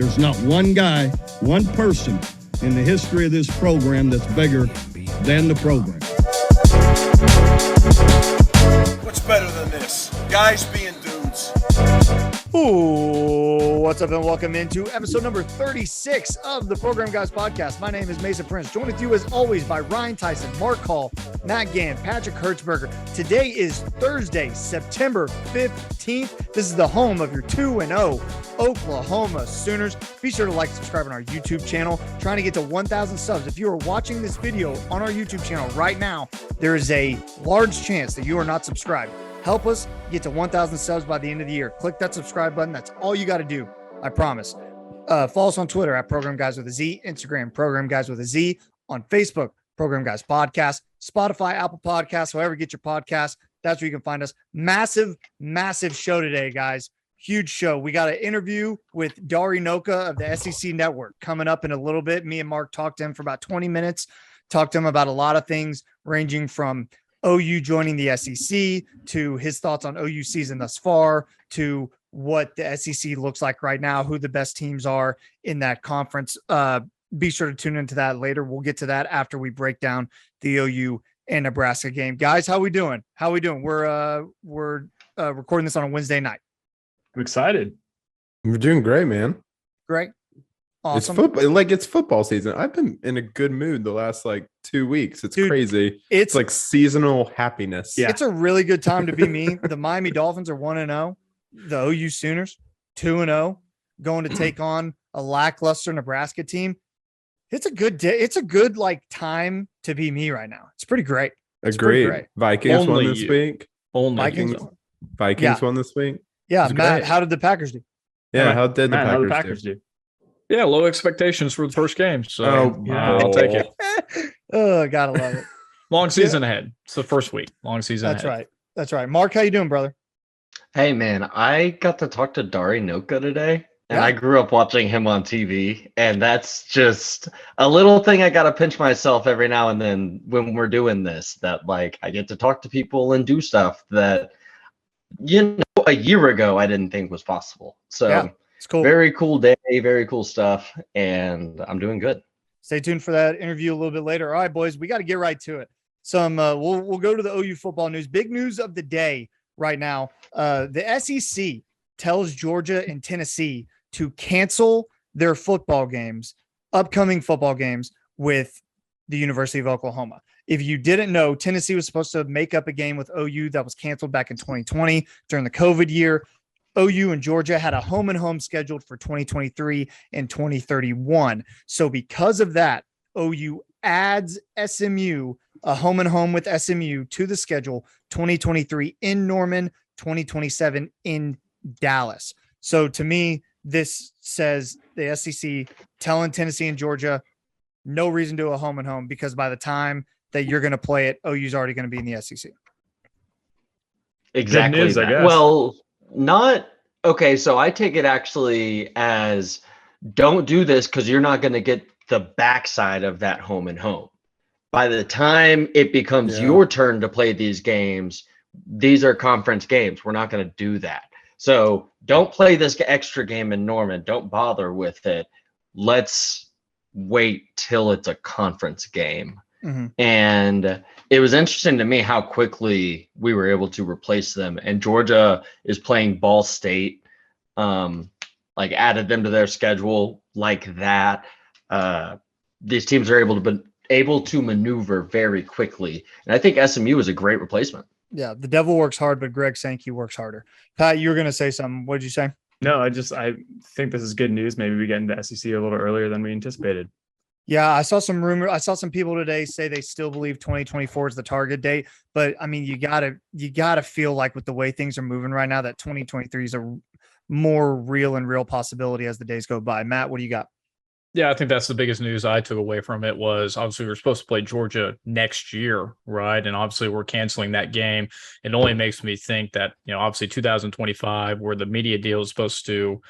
There's not one guy, one person in the history of this program that's bigger than the program. What's better than this? Guys being dudes. Ooh, what's up and welcome into episode number 36 of the Program Guys podcast. My name is Mason Prince, joined with you as always by Ryan Tyson, Mark Hall, Matt Gann, Patrick Hertzberger. Today is Thursday, September 15th. This is the home of your 2-0 Oklahoma Sooners. Be sure to like and subscribe on our YouTube channel. Trying to get to 1,000 subs. If you are watching this video on our YouTube channel right now, there is a large chance that you are not subscribed. Help us get to 1,000 subs by the end of the year. Click that subscribe button. That's all you got to do. I promise. Follow us on Twitter at Program Guys with a Z, Instagram Program Guys with a Z, on Facebook Program Guys Podcast, Spotify, Apple Podcasts, however you get your podcast. That's where you can find us. Massive show today, guys. Huge show. We got an interview with Dari Nowkhah of the SEC Network coming up in a little bit. Me and Mark talked to him for about 20 minutes. Talked to him about a lot of things ranging from OU joining the SEC to his thoughts on OU season thus far to what the SEC looks like right now, who the best teams are in that conference. Be sure to tune into that later. We'll get to that after we break down the OU and Nebraska game. Guys, how we doing? We're recording this on a Wednesday night. I'm excited. We're doing great, man. Great. Awesome. It's football season. I've been in a good mood the last 2 weeks. It's crazy. It's like seasonal happiness. Yeah. It's a really good time to be me. The Miami Dolphins are 1-0. The OU Sooners 2-0, going to take on a lackluster Nebraska team. It's a good day. It's a good time to be me right now. It's pretty great. Agreed. Vikings won this week. Vikings won this week. Yeah, Matt, how did the Packers do? Yeah, how did the Packers do? Yeah, low expectations for the first game. So I'll take it. Oh, gotta love it. Long season ahead. It's the first week. Long season ahead. That's right. Mark, how you doing, brother? Hey, man, I got to talk to Dari Nowkhah today, and I grew up watching him on TV, and that's just a little thing I got to pinch myself every now and then when we're doing this, that I get to talk to people and do stuff that, a year ago I didn't think was possible. So it's cool. Very cool day, very cool stuff, and I'm doing good. Stay tuned for that interview a little bit later. All right, boys, we got to get right to it. We'll go to the OU football news. Big news of the day right now. The SEC tells Georgia and Tennessee to cancel their upcoming football games with the University of Oklahoma. If you didn't know, Tennessee was supposed to make up a game with OU that was canceled back in 2020 during the COVID year. OU and Georgia had a home and home scheduled for 2023 and 2031. So because of that, OU adds SMU, a home and home with SMU to the schedule, 2023 in Norman, 2027 in Dallas. So to me, this says the SEC telling Tennessee and Georgia, no reason to do a home and home, because by the time that you're going to play it, OU's already going to be in the SEC. Exactly. Good news, I guess. Well, not okay. So I take it actually as don't do this because you're not going to get the backside of that home and home. By the time it becomes your turn to play these games, these are conference games. We're not going to do that. So don't play this extra game in Norman. Don't bother with it. Let's wait till it's a conference game. Mm-hmm. And it was interesting to me how quickly we were able to replace them. And Georgia is playing Ball State, added them to their schedule like that. These teams are able to maneuver very quickly. And I think SMU is a great replacement. Yeah, the devil works hard, but Greg Sankey works harder. Pat, you were going to say something. What did you say? No, I think this is good news. Maybe we get into SEC a little earlier than we anticipated. Yeah, I saw some rumor. I saw some people today say they still believe 2024 is the target date. But I mean, you gotta feel like with the way things are moving right now, that 2023 is a more real possibility as the days go by. Matt, what do you got? Yeah, I think that's the biggest news I took away from it was obviously we're supposed to play Georgia next year, right? And obviously we're canceling that game. It only makes me think that, obviously 2025, where the media deal is supposed to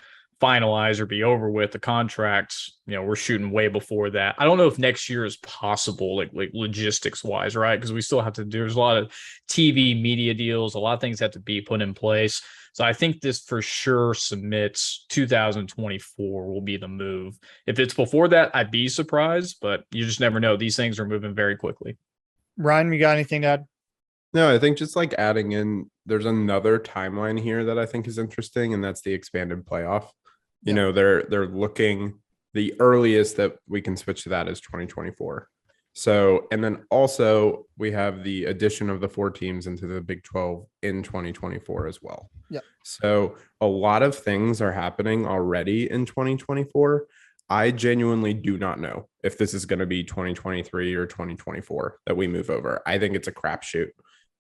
finalize or be over with, the contracts, we're shooting way before that. I don't know if next year is possible, like logistics wise, right? Because we still have to do, there's a lot of TV media deals, a lot of things have to be put in place. So I think this for sure submits 2024 will be the move. If it's before that, I'd be surprised, but you just never know. These things are moving very quickly. Ryan, you got anything to add? No, I think just like adding in, there's another timeline here that I think is interesting, and that's the expanded playoff. You know, they're looking, the earliest that we can switch to that is 2024. So, and then also we have the addition of the 4 teams into the Big 12 in 2024 as well. Yeah. So a lot of things are happening already in 2024. I genuinely do not know if this is going to be 2023 or 2024 that we move over. I think it's a crapshoot.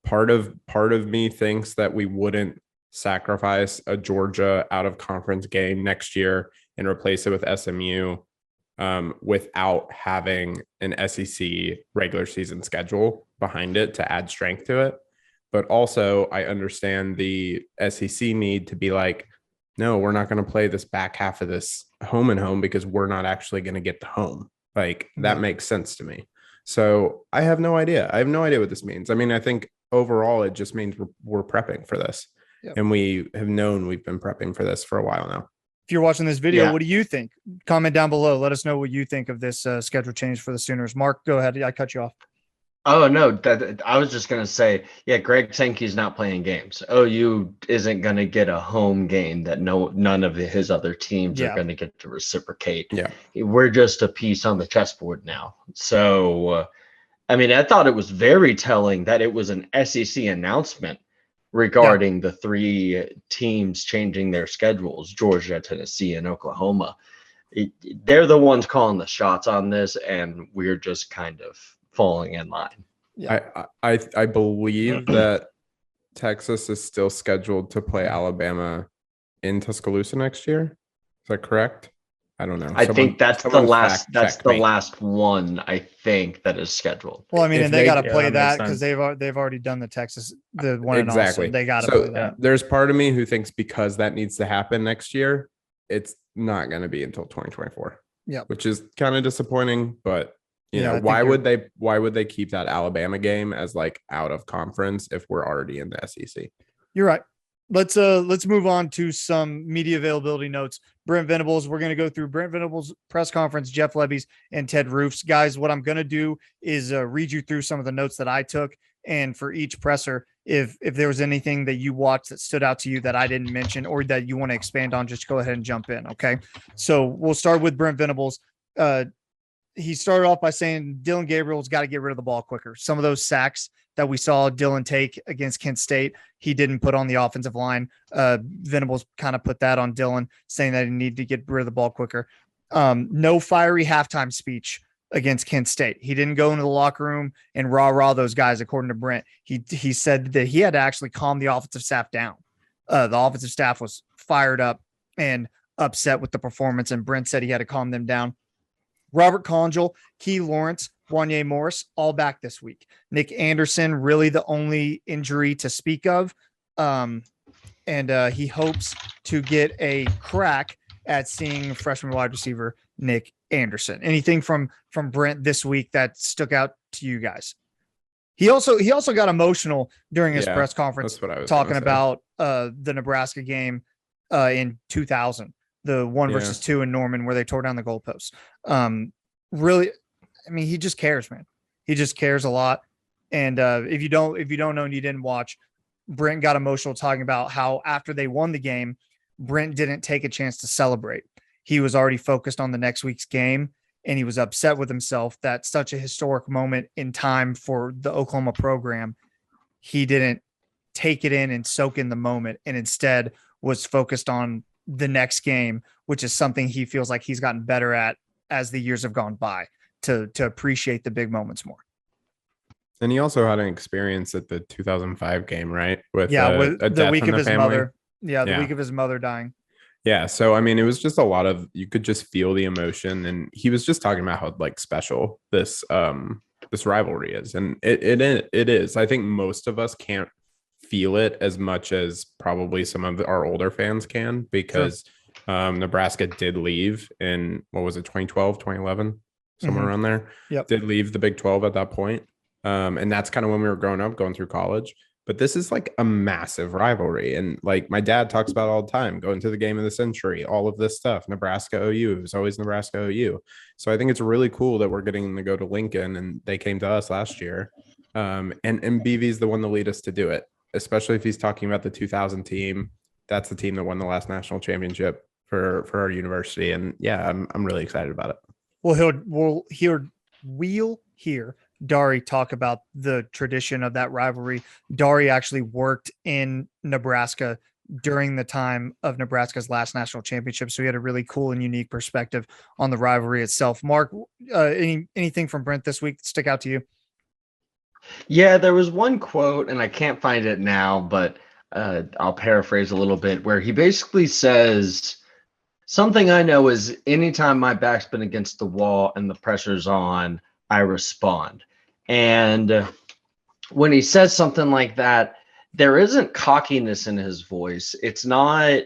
Part of me thinks that we wouldn't sacrifice a Georgia out of conference game next year and replace it with SMU without having an SEC regular season schedule behind it to add strength to it. But also I understand the SEC need to be like, no, we're not going to play this back half of this home and home because we're not actually going to get the home. Like that makes sense to me. So I have no idea. I have no idea what this means. I mean, I think overall it just means we're prepping for this. Yep. And we have known we've been prepping for this for a while now. If you're watching this video, what do you think? Comment down below. Let us know what you think of this schedule change for the Sooners. Mark, go ahead. I cut you off. Oh, no, I was just going to say, Greg Sankey's not playing games. OU isn't going to get a home game that none of his other teams are going to get to reciprocate. Yeah. We're just a piece on the chessboard now. So, I mean, I thought it was very telling that it was an SEC announcement regarding the 3 teams changing their schedules, Georgia, Tennessee, and Oklahoma. They're the ones calling the shots on this, and we're just kind of falling in line. I believe that Texas is still scheduled to play Alabama in Tuscaloosa next year. Is that correct? I don't know. I think that's the last one I think that is scheduled. Well, I mean, and they got to play that because they've already done the Texas one exactly. And all, so they got to play that. There's part of me who thinks because that needs to happen next year, it's not going to be until 2024. Yeah, which is kind of disappointing, but you know, why would they keep that Alabama game as like out of conference if we're already in the SEC? You're right. Let's move on to some media availability notes. Brent Venables, we're going to go through Brent Venables' press conference, Jeff Lebby's, and Ted Roof's. Guys, what I'm going to do is read you through some of the notes that I took, and for each presser, if there was anything that you watched that stood out to you that I didn't mention or that you want to expand on, just go ahead and jump in, okay? So we'll start with Brent Venables. He started off by saying Dylan Gabriel's got to get rid of the ball quicker. Some of those sacks that we saw Dylan take against Kent State, he didn't put on the offensive line. Venables kind of put that on Dylan, saying that he needed to get rid of the ball quicker. No fiery halftime speech against Kent State. He didn't go into the locker room and rah those guys, according to Brent. He said that he had to actually calm the offensive staff down. The offensive staff was fired up and upset with the performance, and Brent said he had to calm them down. Robert Conjal, Key Lawrence, Wanye Morris, all back this week. Nick Anderson, really the only injury to speak of. And he hopes to get a crack at seeing freshman wide receiver Nick Anderson. Anything from Brent this week that stuck out to you guys? He also got emotional during his press conference talking about the Nebraska game in 2000. The 1 versus 2 in Norman where they tore down the goalposts. Really, I mean, he just cares, man. He just cares a lot. And if you don't know and you didn't watch, Brent got emotional talking about how after they won the game, Brent didn't take a chance to celebrate. He was already focused on the next week's game, and he was upset with himself that such a historic moment in time for the Oklahoma program, he didn't take it in and soak in the moment, and instead was focused on the next game, which is something he feels like he's gotten better at as the years have gone by, to appreciate the big moments more. And he also had an experience at the 2005 game, right? With the week of his mother. Yeah, the week of his mother dying. Yeah. So, I mean, it was just a lot of, you could just feel the emotion, and he was just talking about how like special this rivalry is. And it is. I think most of us can't feel it as much as probably some of our older fans can, because Nebraska did leave in, what was it, 2012, 2011, somewhere around there. Did leave the Big 12 at that point. And that's kind of when we were growing up, going through college. But this is like a massive rivalry. And like my dad talks about all the time, going to the game of the century, all of this stuff, Nebraska OU. It was always Nebraska OU. So I think it's really cool that we're getting to go to Lincoln, and they came to us last year. And BV's the one to lead us to do it, especially if he's talking about the 2000 team. That's the team that won the last national championship for our university. And yeah, I'm really excited about it. Well, we'll hear Dari talk about the tradition of that rivalry. Dari actually worked in Nebraska during the time of Nebraska's last national championship, so he had a really cool and unique perspective on the rivalry itself. Mark, anything from Brent this week stick out to you? Yeah, there was one quote, and I can't find it now, but I'll paraphrase a little bit, where he basically says, something I know is anytime my back's been against the wall and the pressure's on, I respond. And when he says something like that, there isn't cockiness in his voice. It's not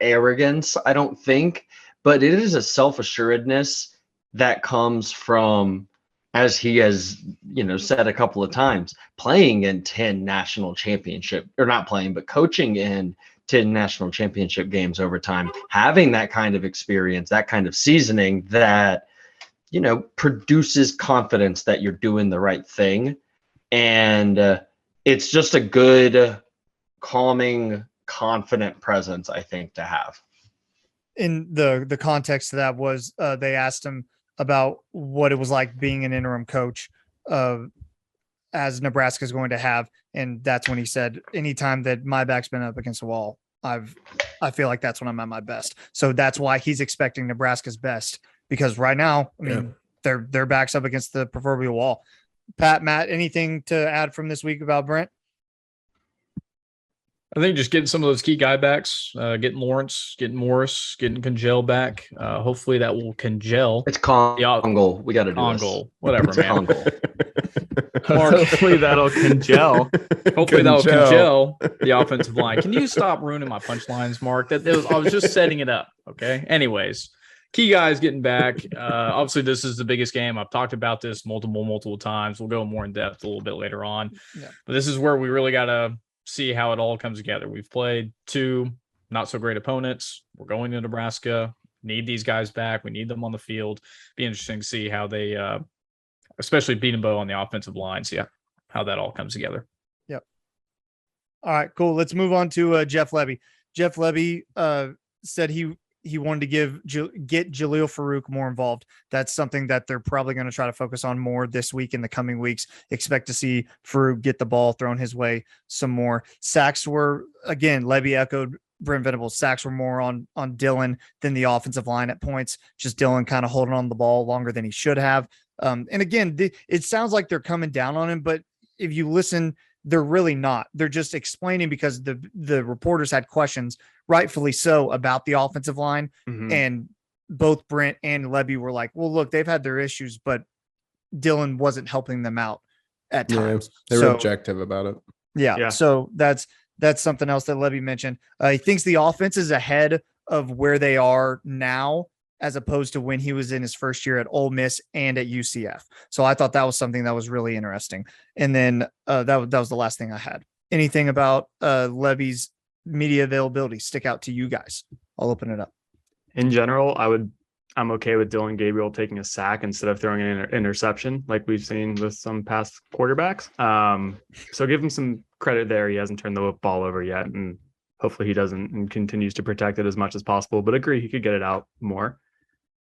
arrogance, I don't think, but it is a self-assuredness that comes from, as he has, said a couple of times, playing in 10 national championship, or not playing, but coaching in 10 national championship games over time, having that kind of experience, that kind of seasoning that, produces confidence that you're doing the right thing. And it's just a good, calming, confident presence, I think, to have. In the context of that was they asked him about what it was like being an interim coach as Nebraska is going to have. And that's when he said, anytime that my back's been up against the wall, I feel like that's when I'm at my best. So that's why he's expecting Nebraska's best, because right now, their back's up against the proverbial wall. Pat, Matt, anything to add from this week about Brent? I think just getting some of those key guy backs, getting Lawrence, getting Morris, getting Congel back. Hopefully that will congel. It's Congle. We got to do Congle, whatever, it's man. Mark, hopefully that'll congel. Hopefully that'll congel the offensive line. Can you stop ruining my punchlines, Mark? I was just setting it up. Okay. Anyways, key guys getting back. Obviously, this is the biggest game. I've talked about this multiple times. We'll go more in depth a little bit later on. Yeah. But this is where we really got to see how it all comes together. We've played two not so great opponents. We're going to Nebraska. Need these guys back. We need them on the field. Be interesting to see how they, especially Beatenbow on the offensive line, see how that all comes together. Yep. All right, cool. Let's move on to Jeff Lebby. Jeff Lebby said he wanted to get Jaleel Farouk more involved. That's something that they're probably going to try to focus on more this week in the coming weeks. Expect to see Farouk get the ball thrown his way some more. Sacks were, again, Lebby echoed Brent Venables. Sacks were more on Dylan than the offensive line at points. Just Dylan kind of holding on the ball longer than he should have. And again, it sounds like they're coming down on him, but if you listen, they're really not. They're just explaining because the reporters had questions, rightfully so, about the offensive line. Mm-hmm. And both Brent and Lebby were like, well, look, they've had their issues, but Dylan wasn't helping them out at times. They were objective about it. Yeah. So that's something else that Lebby mentioned. He thinks the offense is ahead of where they are now, as opposed to when he was in his first year at Ole Miss and at UCF. So I thought that was something that was really interesting. And then that was the last thing I had. Anything about Lebby's media availability stick out to you guys? I'll open it up. In general, I'm okay with Dylan Gabriel taking a sack instead of throwing an interception like we've seen with some past quarterbacks. So give him some credit there. He hasn't turned the ball over yet, and hopefully he doesn't and continues to protect it as much as possible, but agree he could get it out more.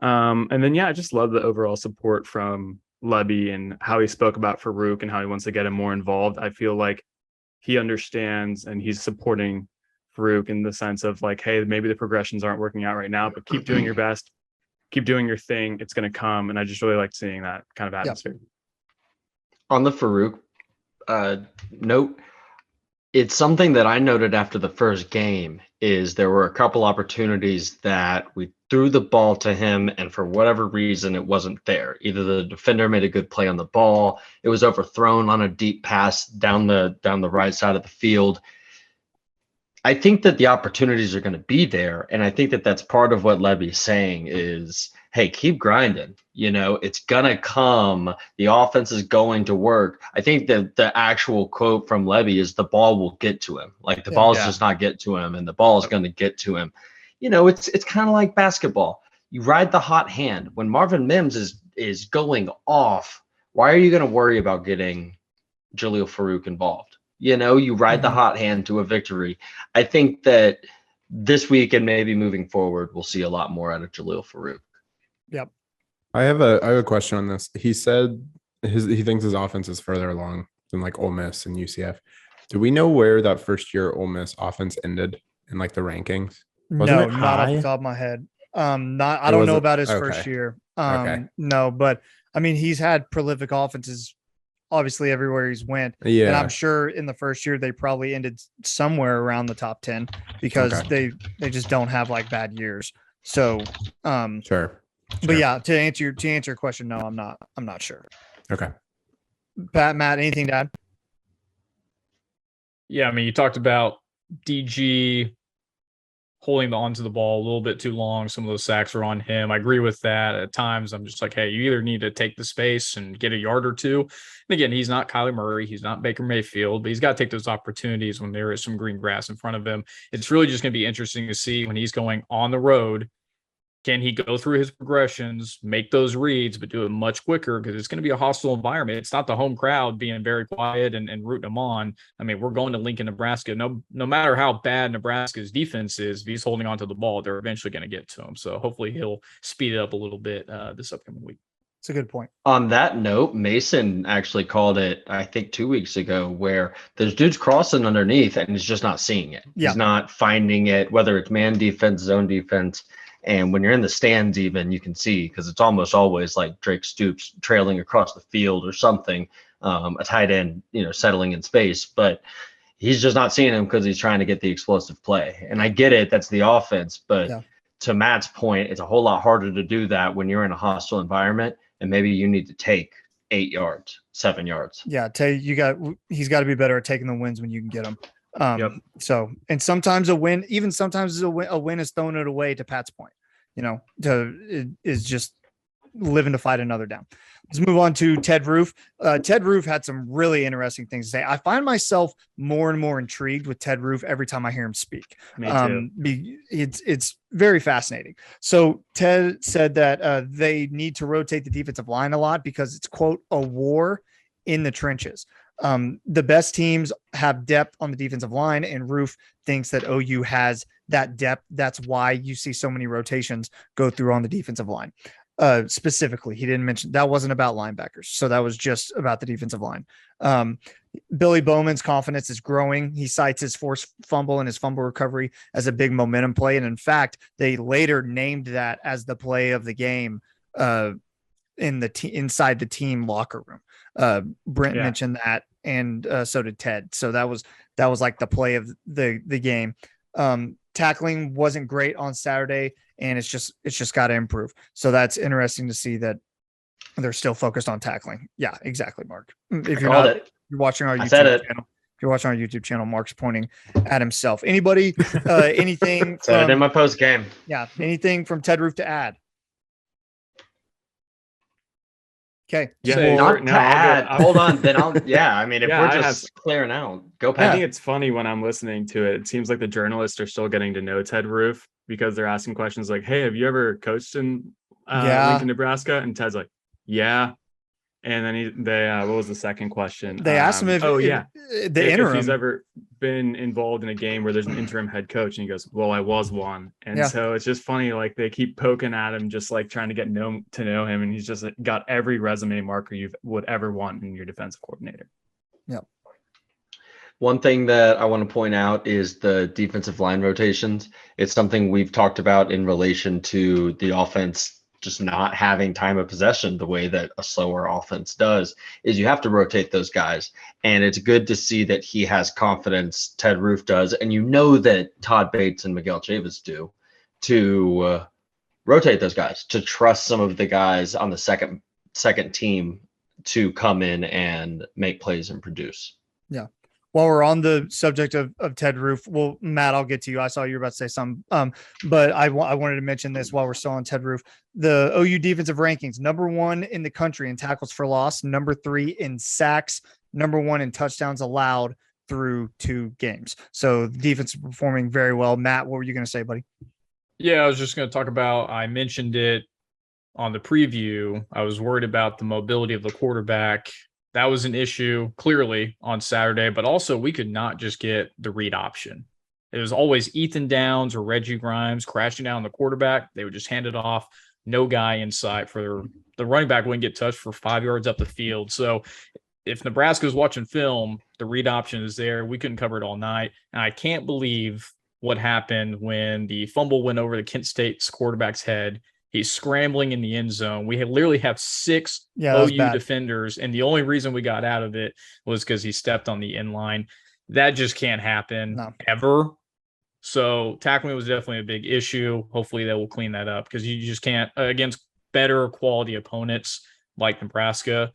And then, I just love the overall support from Lebby and how he spoke about Farouk and how he wants to get him more involved. I feel like he understands and he's supporting Farouk in the sense of like, hey, maybe the progressions aren't working out right now, but keep doing your best, keep doing your thing. It's going to come. And I just really like seeing that kind of atmosphere. Yep. On the Farouk note, it's something that I noted after the first game is there were a couple opportunities that we threw the ball to him, and for whatever reason, it wasn't there. Either the defender made a good play on the ball, it was overthrown on a deep pass down the right side of the field. I think that the opportunities are going to be there, and I think that that's part of what Lebby's saying is hey, keep grinding. It's going to come. The offense is going to work. I think that the actual quote from Lebby is the ball will get to him. Like the ball's just not get to him, and the ball is going to get to him. It's kind of like basketball. You ride the hot hand. When Marvin Mims is going off, why are you going to worry about getting Jaleel Farouk involved? You ride the hot hand to a victory. I think that this week and maybe moving forward, we'll see a lot more out of Jaleel Farouk. Yep. I have a question on this. He said he thinks his offense is further along than like Ole Miss and UCF. Do we know where that first year Ole Miss offense ended in like the rankings? No, not off the top of my head. I don't know about his first year. No, but I mean, he's had prolific offenses obviously everywhere he's went. Yeah. And I'm sure in the first year they probably ended somewhere around the top 10 because they just don't have like bad years. So sure. But yeah, to answer your question, no, I'm not sure. Okay. Matt, anything to add? Yeah, I mean, you talked about DG holding on to the ball a little bit too long. Some of those sacks are on him. I agree with that. At times, I'm just like, hey, you either need to take the space and get a yard or two. And again, he's not Kyler Murray. He's not Baker Mayfield, but he's got to take those opportunities when there is some green grass in front of him. It's really just going to be interesting to see when he's going on the road. Can he go through his progressions, make those reads, but do it much quicker because it's going to be a hostile environment. It's not the home crowd being very quiet and rooting them on. I mean, we're going to Lincoln, Nebraska. No matter how bad Nebraska's defense is, if he's holding on to the ball, they're eventually going to get to him. So hopefully he'll speed it up a little bit this upcoming week. It's a good point. On that note, Mason actually called it, I think 2 weeks ago, where there's dudes crossing underneath and he's just not seeing it. Yeah. He's not finding it, whether it's man defense, zone defense. And when you're in the stands, even you can see, because it's almost always like Drake Stoops trailing across the field or something, a tight end, settling in space. But he's just not seeing him because he's trying to get the explosive play. And I get it. That's the offense. But to Matt's point, it's a whole lot harder to do that when you're in a hostile environment. And maybe you need to take 8 yards, 7 yards. Yeah. He's got to be better at taking the wins when you can get them. So, and sometimes a win is throwing it away, to Pat's point, is just living to fight another down. Let's move on to Ted Roof. Ted Roof had some really interesting things to say. I find myself more and more intrigued with Ted Roof every time I hear him speak. Me too. It's very fascinating. So Ted said that they need to rotate the defensive line a lot because it's, quote, a war in the trenches. The best teams have depth on the defensive line, and Roof thinks that OU has that depth. That's why you see so many rotations go through on the defensive line. Specifically, he didn't mention that wasn't about linebackers. So that was just about the defensive line. Billy Bowman's confidence is growing. He cites his forced fumble and his fumble recovery as a big momentum play. And in fact, they later named that as the play of the game inside the team locker room. Brent mentioned that, and so did Ted. So that was like the play of the game. Tackling wasn't great on Saturday, and it's just got to improve. So that's interesting to see that they're still focused on tackling. Yeah, exactly, Mark. If you're watching our YouTube channel, Mark's pointing at himself. Anybody, anything? Said it in my post game. Yeah, anything from Ted Roof to add? Okay. Yeah, not to add. Hold on. Then I'll. Yeah, I mean, if we're just clearing out, go Pat. I think it's funny when I'm listening to it. It seems like the journalists are still getting to know Ted Roof because they're asking questions like, "Hey, have you ever coached in Lincoln, Nebraska?" And Ted's like, "Yeah." And then what was the second question? They asked him if interim. If he's ever been involved in a game where there's an interim head coach, and he goes, "Well, I was one." And so it's just funny, like they keep poking at him, just like trying to get to know him, and he's just got every resume marker you would ever want in your defensive coordinator. Yep. One thing that I want to point out is the defensive line rotations. It's something we've talked about in relation to the offense just not having time of possession the way that a slower offense does, is you have to rotate those guys. And it's good to see that he has confidence, Ted Roof does, and that Todd Bates and Miguel Chavis do, to rotate those guys, to trust some of the guys on the second team to come in and make plays and produce. Yeah. While we're on the subject of Ted Roof, well, Matt, I'll get to you. I saw you were about to say something, but I wanted to mention this while we're still on Ted Roof. The OU defensive rankings, number 1 in the country in tackles for loss, number 3 in sacks, number 1 in touchdowns allowed through 2 games. So the defense is performing very well. Matt, what were you going to say, buddy? Yeah, I was just going to talk about, I mentioned it on the preview. I was worried about the mobility of the quarterback. That was an issue clearly on Saturday, but also we could not just get the read option. It was always Ethan Downs or Reggie Grimes crashing down the quarterback. They would just hand it off. No guy in sight for the running back wouldn't get touched for 5 yards up the field. So if Nebraska was watching film, the read option is there. We couldn't cover it all night. And I can't believe what happened when the fumble went over the Kent State's quarterback's head. He's scrambling in the end zone. We literally have 6 OU defenders, and the only reason we got out of it was because he stepped on the end line. That just can't happen ever. So tackling was definitely a big issue. Hopefully they will clean that up, because you just can't, against better quality opponents like Nebraska,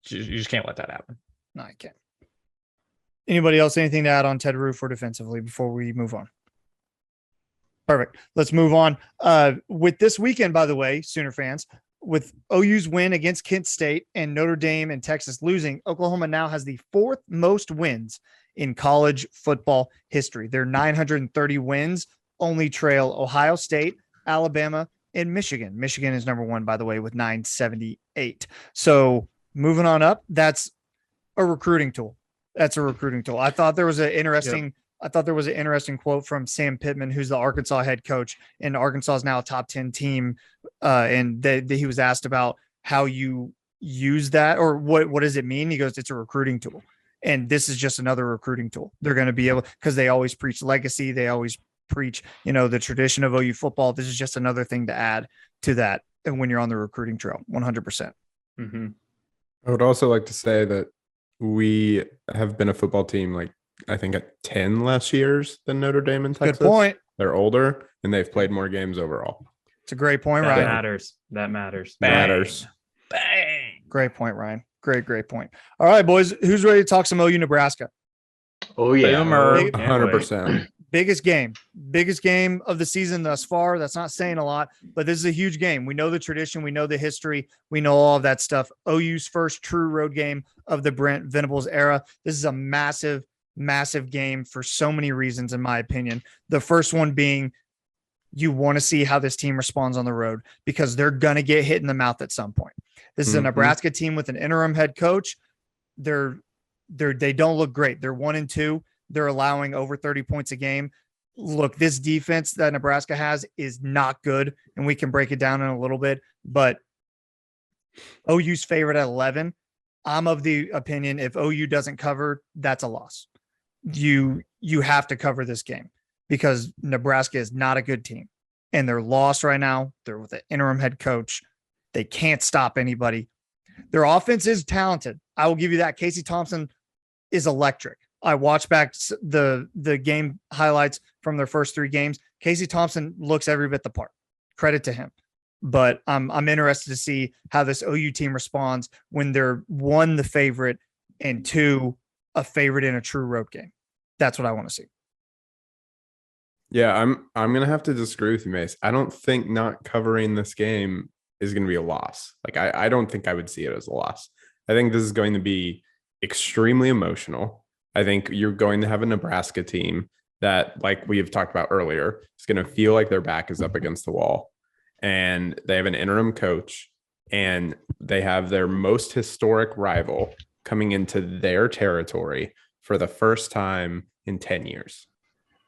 you just can't let that happen. No, I can't. Anybody else, anything to add on Ted Roof or defensively before we move on? Perfect. Let's move on. With this weekend, by the way, Sooner fans, with OU's win against Kent State and Notre Dame and Texas losing, Oklahoma now has the 4th most wins in college football history. Their 930 wins only trail Ohio State, Alabama, and Michigan. Michigan is number 1, by the way, with 978. So moving on up, that's a recruiting tool. That's a recruiting tool. I thought there was an interesting quote from Sam Pittman, who's the Arkansas head coach, and Arkansas is now a top 10 team. And he was asked about how you use that, or what does it mean? He goes, it's a recruiting tool. And this is just another recruiting tool. They're going to be able, because they always preach legacy. They always preach, the tradition of OU football. This is just another thing to add to that. And when you're on the recruiting trail, 100%. Mm-hmm. I would also like to say that we have been a football team, like, I think at 10 less years than Notre Dame and Texas. Good point. They're older and they've played more games overall. It's a great point, That Ryan. matters. That matters. Matters. Bang. Great point, Ryan. Great point. All right, boys. Who's ready to talk some OU Nebraska? Oh, yeah. 100%. Biggest game of the season thus far. That's not saying a lot, but this is a huge game. We know the tradition. We know the history. We know all of that stuff. OU's first true road game of the Brent Venables era. This is a massive game for so many reasons, in my opinion. The first one being, you want to see how this team responds on the road, because they're going to get hit in the mouth at some point. This is a Nebraska team with an interim head coach. They don't look great. They're 1-2. They're allowing over 30 points a game. Look, this defense that Nebraska has is not good, and we can break it down in a little bit, but OU's favorite at 11. I'm of the opinion, if OU doesn't cover, that's a loss. You have to cover this game, because Nebraska is not a good team, and they're lost right now. They're with an interim head coach. They can't stop anybody. Their offense is talented. I will give you that. Casey Thompson is electric. I watched back the game highlights from their first 3 games. Casey Thompson looks every bit the part. Credit to him. But I'm interested to see how this OU team responds when they're 1, the favorite, and 2, a favorite in a true road game. That's what I want to see. Yeah, I'm gonna have to disagree with you, Mace. I don't think not covering this game is gonna be a loss. Like, I don't think I would see it as a loss. I think this is going to be extremely emotional. I think you're going to have a Nebraska team that, like we have talked about earlier, is going to feel like their back is up against the wall. And they have an interim coach, and they have their most historic rival coming into their territory for the first time in 10 years.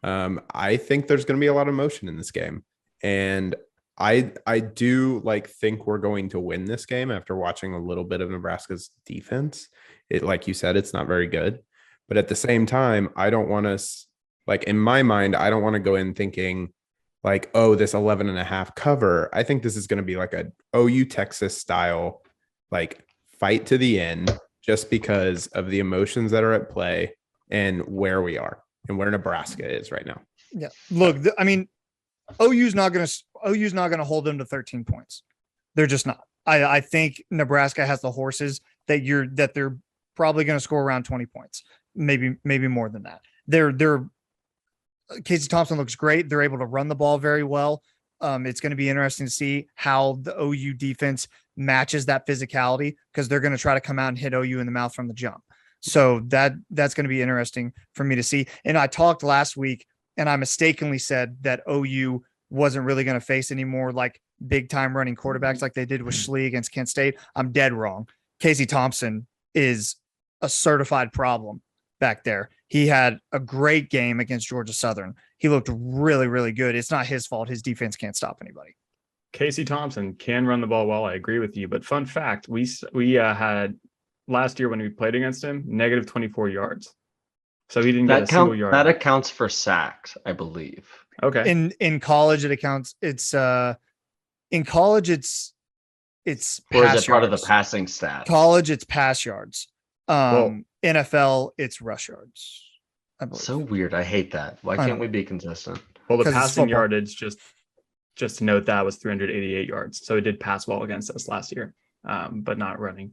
I think there's going to be a lot of emotion in this game. And I do think we're going to win this game after watching a little bit of Nebraska's defense. Like you said, it's not very good. But at the same time, I don't want us, in my mind, I don't want to go in thinking this 11.5 cover. I think this is going to be like a OU Texas style, fight to the end, just because of the emotions that are at play and where we are and where Nebraska is right now. Yeah. Look, OU's not going to hold them to 13 points. They're just not. I think Nebraska has the horses that they're probably going to score around 20 points. maybe more than that. Casey Thompson looks great. They're able to run the ball very well. It's going to be interesting to see how the OU defense matches that physicality, because they're going to try to come out and hit OU in the mouth from the jump. So that's going to be interesting for me to see. And I talked last week, and I mistakenly said that OU wasn't really going to face any more like big time running quarterbacks like they did with Schlee against Kent State. I'm dead wrong. Casey Thompson is a certified problem back there. He had a great game against Georgia Southern. He looked really, really good. It's not his fault. His defense can't stop anybody. Casey Thompson can run the ball well. I agree with you. But fun fact, we had last year when we played against him, negative 24 yards. So he didn't get a single yard. That accounts for sacks, I believe. Okay. In college, it accounts. In college, it's Or is it part of yards. the passing stat? College, it's pass yards. NFL, it's rush yards. I believe. So weird. I hate that. Why can't we be consistent? Well, the 'Cause it's passing football. yardage, just to note, that was 388 yards. So it did pass well against us last year, but not running.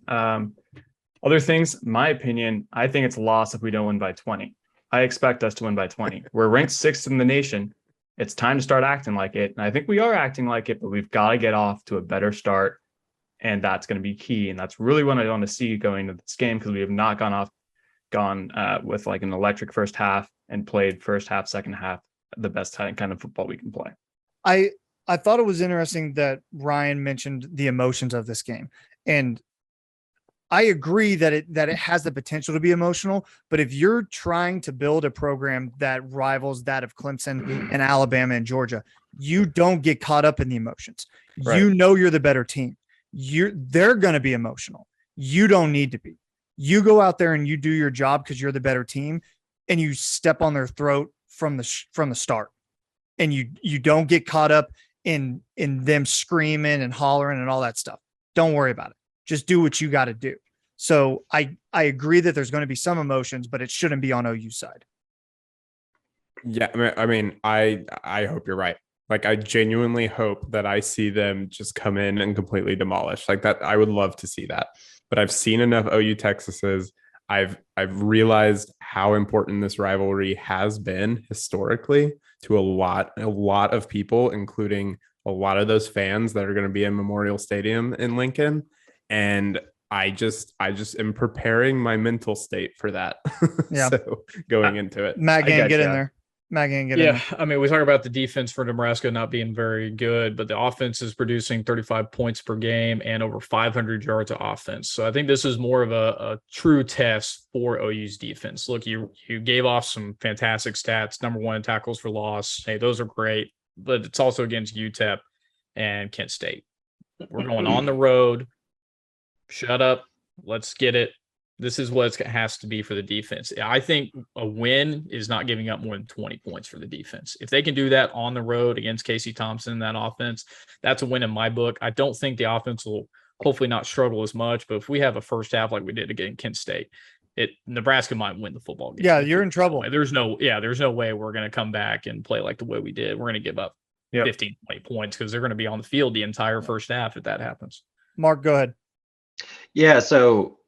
Other things, my opinion, I think it's a loss if we don't win by 20. I expect us to win by 20. We're ranked 6th in the nation. It's time to start acting like it. And I think we are acting like it, but we've got to get off to a better start. And that's going to be key. And that's really what I want to see going into this game, because we have not gone with like an electric first half and played first half, second half, the best kind of football we can play. I thought it was interesting that Ryan mentioned the emotions of this game. And I agree that it has the potential to be emotional, but if you're trying to build a program that rivals that of Clemson and Alabama and Georgia, you don't get caught up in the emotions. Right. You know you're the better team. They're going to be emotional. You don't need to be. You go out there and you do your job because you're the better team, and you step on their throat from the start. And you don't get caught up in them screaming and hollering and all that stuff. Don't worry about it. Just do what you got to do. So I agree that there's going to be some emotions, but it shouldn't be on OU side. Yeah, I mean, I hope you're right. Like, I genuinely hope that I see them just come in and completely demolish like that. I would love to see that, but I've seen enough OU Texases. I've realized how important this rivalry has been historically to a lot of people, including a lot of those fans that are going to be in Memorial Stadium in Lincoln. And I just am preparing my mental state for that. Yeah. So going into it. Matt Gann, get in gotcha. there. Matt Gann, get in there. I mean, we talk about the defense for Nebraska not being very good, but the offense is producing 35 points per game and over 500 yards of offense. So I think this is more of a true test for OU's defense. Look, you gave off some fantastic stats. #1 in tackles for loss. Hey, those are great, but it's also against UTEP and Kent State. We're going on the road. Shut up. Let's get it. This is what it has to be for the defense. I think a win is not giving up more than 20 points for the defense. If they can do that on the road against Casey Thompson, that offense, that's a win in my book. I don't think the offense will hopefully not struggle as much, but if we have a first half like we did against Kent State, Nebraska might win the football game. Yeah, you're in trouble. There's no way we're going to come back and play like the way we did. We're going to give up 15, 20 points because they're going to be on the field the entire first half if that happens. Mark, go ahead. Yeah, so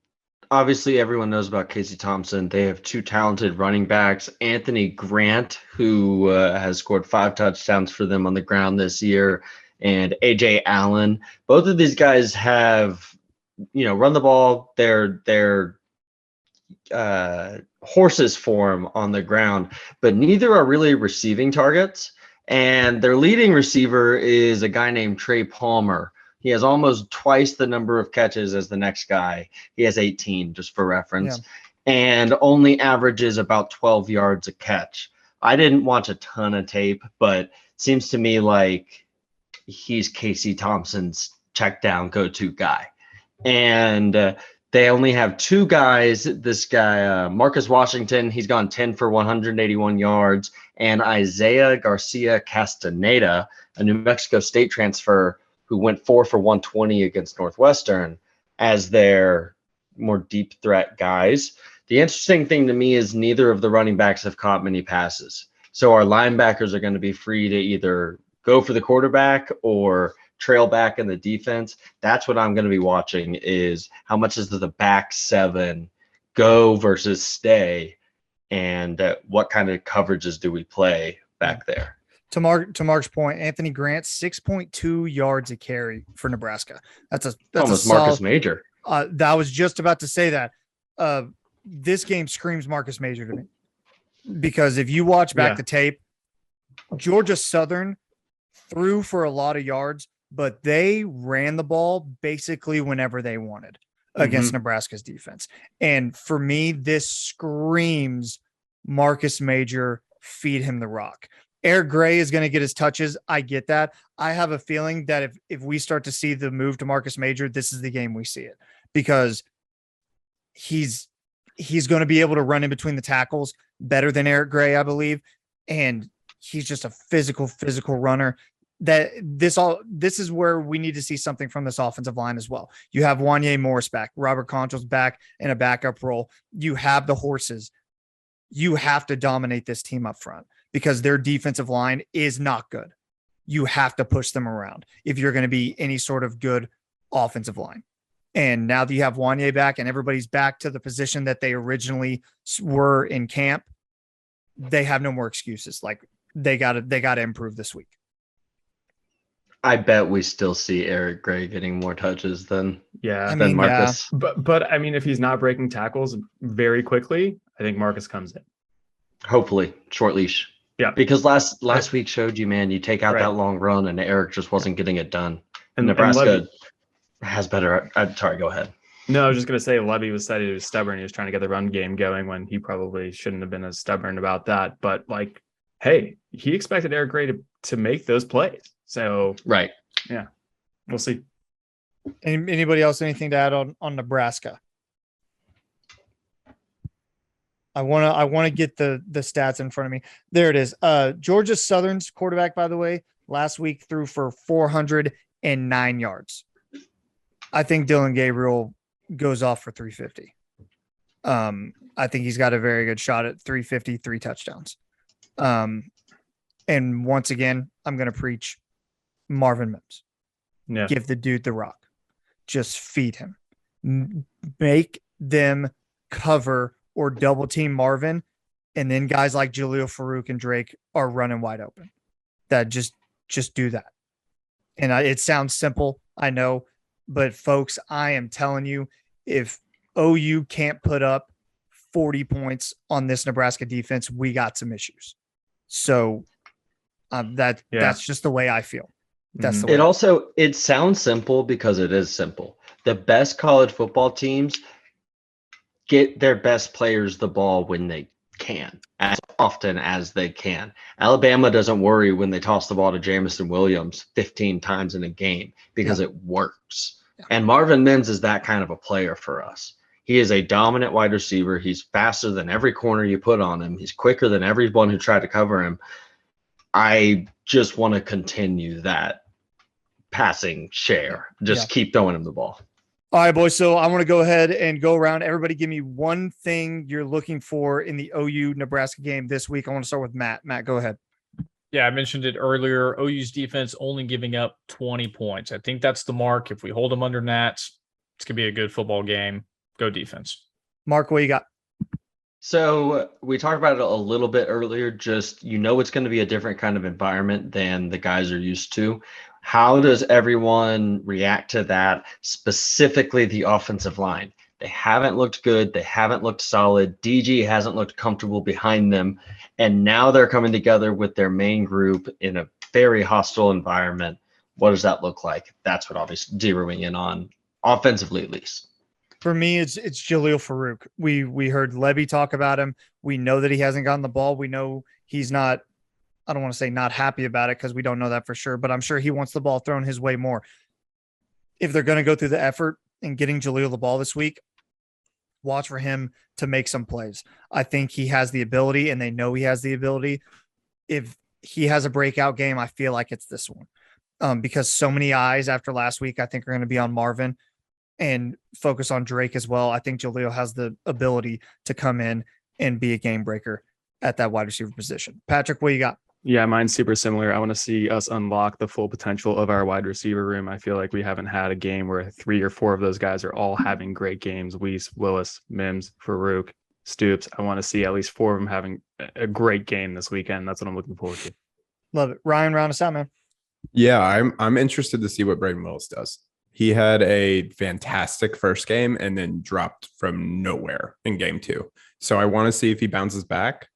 obviously everyone knows about Casey Thompson. They have two talented running backs, Anthony Grant, who has scored 5 touchdowns for them on the ground this year, and AJ Allen. Both of these guys have, run the ball. They're horses for them on the ground, but neither are really receiving targets. And their leading receiver is a guy named Trey Palmer. He has almost twice the number of catches as the next guy. He has 18, just for reference, and only averages about 12 yards a catch. I didn't watch a ton of tape, but it seems to me like he's Casey Thompson's check down go-to guy. And they only have 2 guys. This guy, Marcus Washington, he's gone 10 for 181 yards, and Isaiah Garcia Castaneda, a New Mexico State transfer, who went 4 for 120 against Northwestern, as their more deep threat guys. The interesting thing to me is neither of the running backs have caught many passes. So our linebackers are going to be free to either go for the quarterback or trail back in the defense. That's what I'm going to be watching, is how much is the back 7 go versus stay and what kind of coverages do we play back there? To Mark's point, Anthony Grant, 6.2 yards a carry for Nebraska. That's almost a Marcus solid, Major. that was just about to say that. This game screams Marcus Major to me, because if you watch back the tape, Georgia Southern threw for a lot of yards, but they ran the ball basically whenever they wanted against Nebraska's defense. And for me, this screams Marcus Major, feed him the rock. Eric Gray is going to get his touches. I get that. I have a feeling that if we start to see the move to Marcus Major, this is the game we see it, because he's going to be able to run in between the tackles better than Eric Gray, I believe. And he's just a physical runner. This is where we need to see something from this offensive line as well. You have Wanye Morris back, Robert Concho's back in a backup role. You have the horses. You have to dominate this team up front, because their defensive line is not good. You have to push them around if you're going to be any sort of good offensive line. And now that you have Wanye back and everybody's back to the position that they originally were in camp, they have no more excuses. Like, they got to improve this week. I bet we still see Eric Gray getting more touches than Marcus. But I mean, if he's not breaking tackles very quickly, I think Marcus comes in. Hopefully, short leash. Yeah, because last week showed you, man, you take out that long run and Eric just wasn't getting it done. And Nebraska has better. Sorry, go ahead. No, I was just going to say, Lebby said he was stubborn. He was trying to get the run game going when he probably shouldn't have been as stubborn about that. But like, hey, he expected Eric Gray to make those plays. So right. Yeah, we'll see. Anybody else, anything to add on Nebraska? I want to get the stats in front of me. There it is. Georgia Southern's quarterback, by the way, last week threw for 409 yards. I think Dylan Gabriel goes off for 350. I think he's got a very good shot at 350, 3 touchdowns. And once again, I'm going to preach Marvin Mims. Yeah. Give the dude the rock. Just feed him. Make them cover or double team Marvin, and then guys like Jaleel Farouk and Drake are running wide open. That just do that. And it sounds simple, I know, but folks, I am telling you, if OU can't put up 40 points on this Nebraska defense, we got some issues. So that's just the way I feel. That's the way. It sounds simple because it is simple. The best college football teams get their best players the ball when they can, as often as they can. Alabama doesn't worry when they toss the ball to Jamison Williams 15 times in a game because it works. Yeah. And Marvin Mims is that kind of a player for us. He is a dominant wide receiver. He's faster than every corner you put on him. He's quicker than everyone who tried to cover him. I just want to continue that passing share. Just keep throwing him the ball. All right, boys. So I want to go ahead and go around. Everybody give me one thing you're looking for in the OU Nebraska game this week. I want to start with Matt. Matt, go ahead. Yeah, I mentioned it earlier. OU's defense only giving up 20 points. I think that's the mark. If we hold them under Nats, it's going to be a good football game. Go defense. Mark, what you got? So we talked about it a little bit earlier. Just, it's going to be a different kind of environment than the guys are used to. How does everyone react to that, specifically the offensive line? They haven't looked good. They haven't looked solid. DG hasn't looked comfortable behind them. And now they're coming together with their main group in a very hostile environment. What does that look like? That's what I'll be zeroing in on, offensively at least. For me, it's Jaleel Farouk. We heard Lebby talk about him. We know that he hasn't gotten the ball. We know he's not, I don't want to say not happy about it because we don't know that for sure, but I'm sure he wants the ball thrown his way more. If they're going to go through the effort in getting Jaleel the ball this week, watch for him to make some plays. I think he has the ability, and they know he has the ability. If he has a breakout game, I feel like it's this one. Because so many eyes after last week, I think, are going to be on Marvin and focus on Drake as well. I think Jaleel has the ability to come in and be a game breaker at that wide receiver position. Patrick, what you got? Yeah, mine's super similar. I want to see us unlock the full potential of our wide receiver room. I feel like we haven't had a game where 3 or 4 of those guys are all having great games. Weiss, Willis, Mims, Farouk, Stoops. I want to see at least 4 of them having a great game this weekend. That's what I'm looking forward to. Love it. Ryan, round us out, man. Yeah, I'm interested to see what Braden Willis does. He had a fantastic first game and then dropped from nowhere in game 2. So I want to see if he bounces back,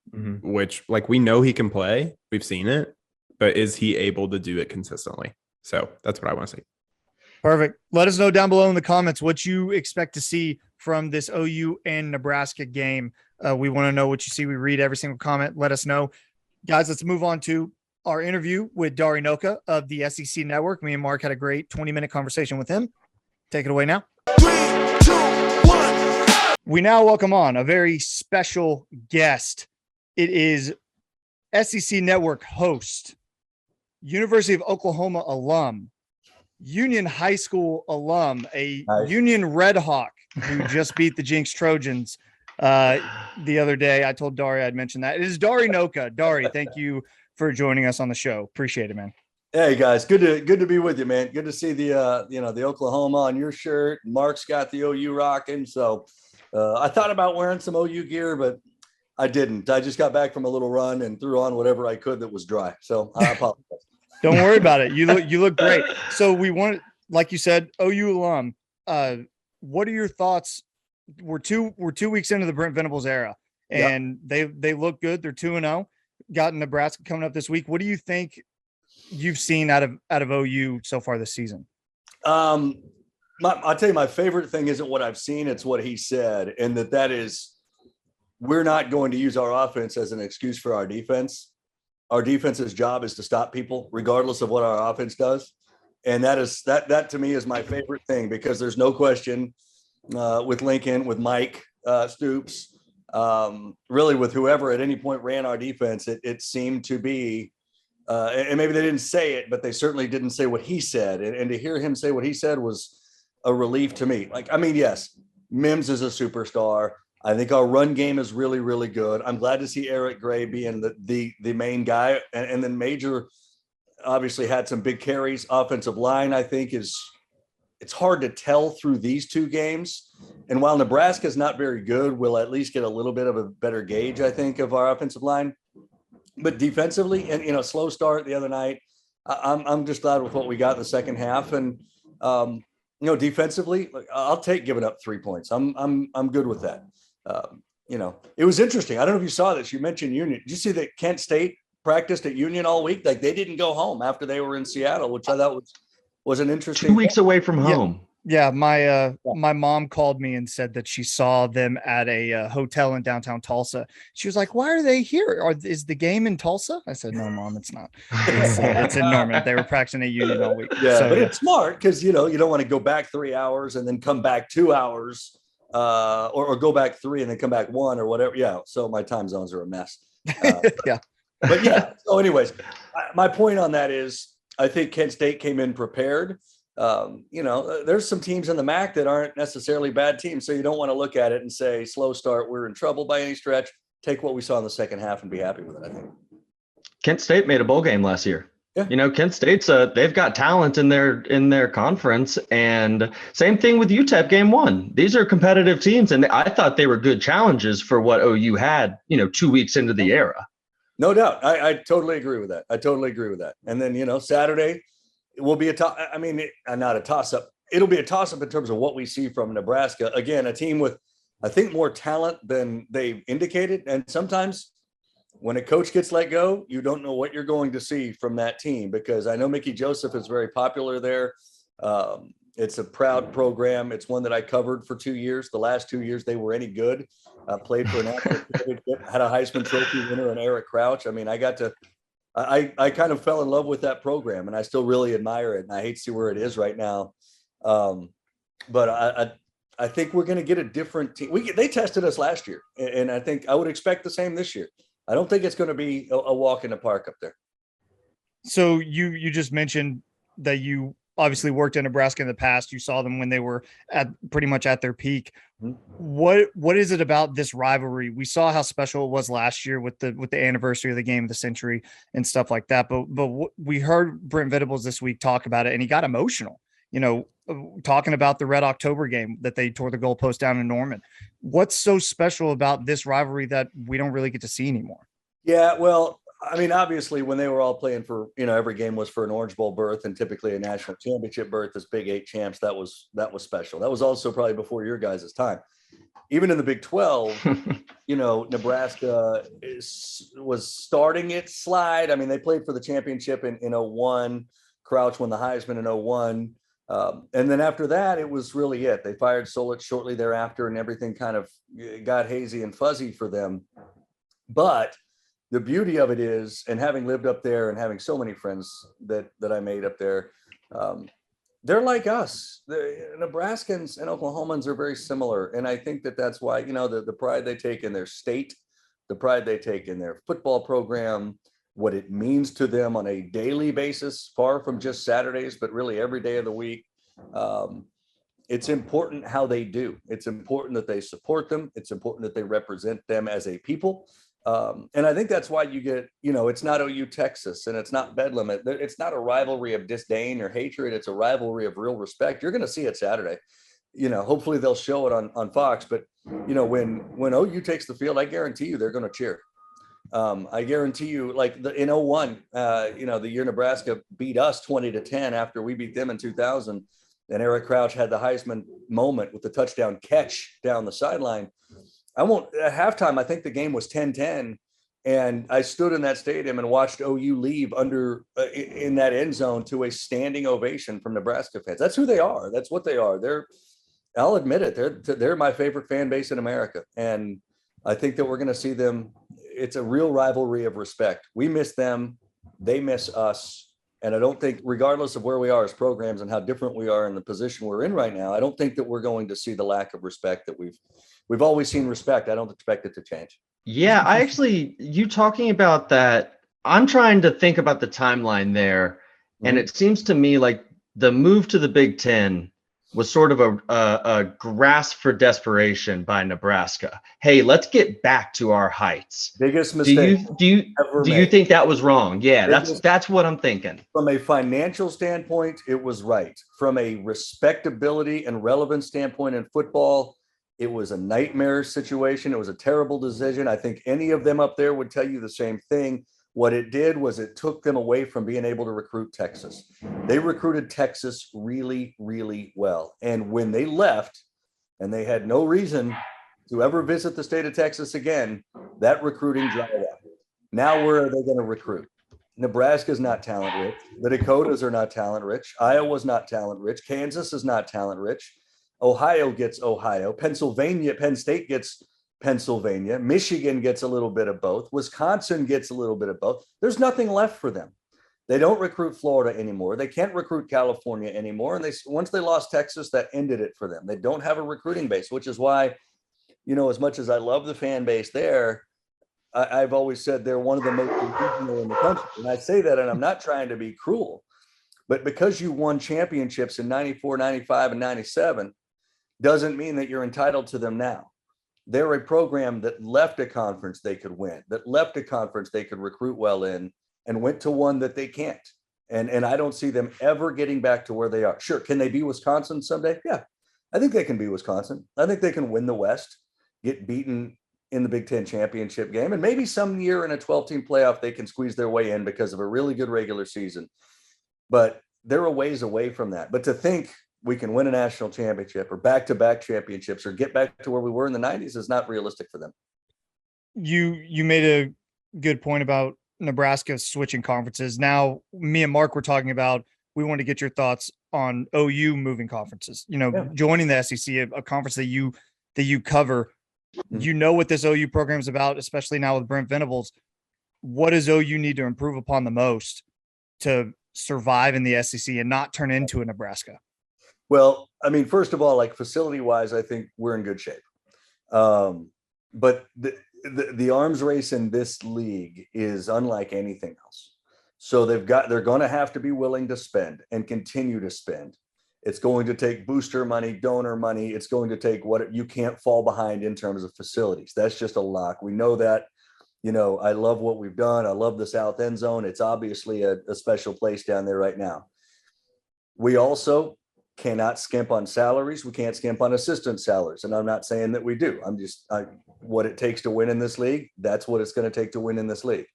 which like we know he can play. We've seen it, but is he able to do it consistently? So that's what I want to see. Perfect. Let us know down below in the comments what you expect to see from this OU and Nebraska game. We want to know what you see. We read every single comment. Let us know. Guys, let's move on to our interview with Dari Nowkhah of the SEC Network. Me and Mark had a great 20-minute conversation with him. Take it away now. 3, 2, 1. We now welcome on a very special guest. It is SEC Network host, University of Oklahoma alum, Union High School alum, a Union Red Hawk who just beat the Jinx Trojans the other day. I told Dari I'd mention that. It is Dari Nowkhah. Dari, thank you for joining us on the show. Appreciate it, man. Hey guys, good to be with you, man. Good to see the the Oklahoma on your shirt. Mark's got the OU rocking. So I thought about wearing some OU gear, but I didn't. I just got back from a little run and threw on whatever I could that was dry. So I apologize. Don't worry about it. You look great. So we want, like you said, OU alum. What are your thoughts? We're 2 weeks into the Brent Venables era, and they look good. They're 2-0. Got Nebraska coming up this week. What do you think you've seen out of OU so far this season? I'll tell you, my favorite thing isn't what I've seen; it's what he said, and that is, we're not going to use our offense as an excuse for our defense. Our defense's job is to stop people, regardless of what our offense does, and that to me is my favorite thing, because there's no question with Lincoln, with Mike Stoops. Really with whoever at any point ran our defense, it seemed to be, and maybe they didn't say it, but they certainly didn't say what he said. And to hear him say what he said was a relief to me. Like, I mean, yes, Mims is a superstar. I think our run game is really, really good. I'm glad to see Eric Gray being the main guy. And then Major obviously had some big carries. Offensive line, I think, it's hard to tell through these 2 games. And while Nebraska is not very good, we'll at least get a little bit of a better gauge, I think, of our offensive line. But defensively, and slow start the other night, I'm just glad with what we got in the second half. And defensively, I'll take giving up 3 points. I'm good with that. It was interesting. I don't know if you saw this. You mentioned Union. Did you see that Kent State practiced at Union all week? Like, they didn't go home after they were in Seattle, which I thought was an interesting. 2 weeks away from home. Yeah, my mom called me and said that she saw them at a hotel in downtown Tulsa. She was like, "Why are they here? Is the game in Tulsa?" I said, "No, Mom, it's not. It's in Norman. They were practicing at Union all week." Yeah, so, but it's smart because you don't want to go back 3 hours and then come back 2 hours, or go back 3 and then come back 1 or whatever. Yeah, so my time zones are a mess. Yeah, but yeah. So, anyways, my point on that is, I think Kent State came in prepared. There's some teams in the MAC that aren't necessarily bad teams. So you don't want to look at it and say, slow start, we're in trouble by any stretch. Take what we saw in the second half and be happy with it, I think. Kent State made a bowl game last year. Yeah. Kent State's they've got talent in their conference, and same thing with UTEP game 1. These are competitive teams, and I thought they were good challenges for what OU had, 2 weeks into the era. No doubt. I totally agree with that. And then, Saturday, it will be not a toss-up. It'll be a toss-up in terms of what we see from Nebraska. Again, a team with, I think, more talent than they've indicated. And sometimes when a coach gets let go, you don't know what you're going to see from that team, because I know Mickey Joseph is very popular there. It's a proud program. It's one that I covered for 2 years. The last 2 years, they were any good. Played for an national championship, had a Heisman Trophy winner in Eric Crouch. I mean, I kind of fell in love with that program, and I still really admire it. And I hate to see where it is right now. But I think we're going to get a different team. They tested us last year, and I think I would expect the same this year. I don't think it's going to be a walk in the park up there. So you just mentioned that you obviously worked in Nebraska in the past. You saw them when they were pretty much at their peak. What is it about this rivalry? We saw how special it was last year with the anniversary of the game of the century and stuff like that. But we heard Brent Venables this week talk about it, and he got emotional. talking about the Red October game that they tore the goalpost down in Norman. What's so special about this rivalry that we don't really get to see anymore? Yeah, well, I mean, obviously, when they were all playing for, every game was for an Orange Bowl berth and typically a national championship berth as Big 8 champs. That was special. That was also probably before your guys' time. Even in the Big 12, Nebraska was starting its slide. I mean, they played for the championship in 01. Crouch won the Heisman in 01. And then after that, it was really it. They fired Solich shortly thereafter, and everything kind of got hazy and fuzzy for them. But the beauty of it is, and having lived up there and having so many friends that I made up there, they're like us. The Nebraskans and Oklahomans are very similar. And I think that's why, the pride they take in their state, the pride they take in their football program, what it means to them on a daily basis, far from just Saturdays, but really every day of the week. It's important how they do. It's important that they support them. It's important that they represent them as a people. And I think that's why you get, it's not OU Texas and it's not Bedlam. It's not a rivalry of disdain or hatred. It's a rivalry of real respect. You're going to see it Saturday. Hopefully they'll show it on Fox. But, when OU takes the field, I guarantee you they're going to cheer. I guarantee you, like in 01, the year Nebraska beat us 20-10 after we beat them in 2000. And Eric Crouch had the Heisman moment with the touchdown catch down the sideline. At halftime, I think the game was 10-10, and I stood in that stadium and watched OU leave in that end zone to a standing ovation from Nebraska fans. That's who they are. That's what they are. I'll admit it. They're my favorite fan base in America, and I think that we're going to see them. It's a real rivalry of respect. We miss them. They miss us. And I don't think, regardless of where we are as programs and how different we are in the position we're in right now, I don't think that we're going to see the lack of respect that we've always seen respect. I don't expect it to change. Yeah, you talking about that, I'm trying to think about the timeline there. And it seems to me like the move to the Big Ten was sort of a grasp for desperation by Nebraska. Hey, let's get back to our heights. Biggest mistake. Do you think that was wrong? Yeah, that's what I'm thinking. From a financial standpoint, it was right. From a respectability and relevance standpoint in football, it was a nightmare situation. It was a terrible decision. I think any of them up there would tell you the same thing. What it did was it took them away from being able to recruit Texas. They recruited Texas really, really well. And when they left and they had no reason to ever visit the state of Texas again, that recruiting dried up. Now where are they going to recruit? Nebraska's not talent rich. The Dakotas are not talent rich. Iowa's not talent rich. Kansas is not talent rich. Ohio gets Ohio. Pennsylvania, Penn State gets Pennsylvania. Michigan gets a little bit of both. Wisconsin gets a little bit of both. There's nothing left for them. They don't recruit Florida anymore. They can't recruit California anymore. And once they lost Texas, that ended it for them. They don't have a recruiting base, which is why, as much as I love the fan base there, I've always said they're one of the most regional in the country. And I say that, and I'm not trying to be cruel, but because you won championships in 94, 95, and 97 doesn't mean that you're entitled to them now. They're a program that left a conference they could win, that left a conference they could recruit well in, and went to one that they can't. And I don't see them ever getting back to where they are. Sure, can they be Wisconsin someday? Yeah, I think they can be Wisconsin. I think they can win the West, get beaten in the Big Ten championship game, and maybe some year in a 12-team playoff they can squeeze their way in because of a really good regular season. But they're a ways away from that. But to think we can win a national championship or back-to-back championships or get back to where we were in the 90s is not realistic for them. You made a good point about Nebraska switching conferences. Now, me and Mark were talking about, we want to get your thoughts on OU moving conferences, joining the SEC, a conference that you cover. You know what this OU program is about, especially now with Brent Venables. What does OU need to improve upon the most to survive in the SEC and not turn into a Nebraska? Well, I mean, first of all, like facility-wise, I think we're in good shape. But the arms race in this league is unlike anything else. So they're going to have to be willing to spend and continue to spend. It's going to take booster money, donor money. It's going to take what you can't fall behind in terms of facilities. That's just a lock. We know that. I love what we've done. I love the South End Zone. It's obviously a special place down there right now. We also cannot skimp on salaries. We can't skimp on assistant salaries. And I'm not saying that we do. What it takes to win in this league, that's what it's going to take to win in this league.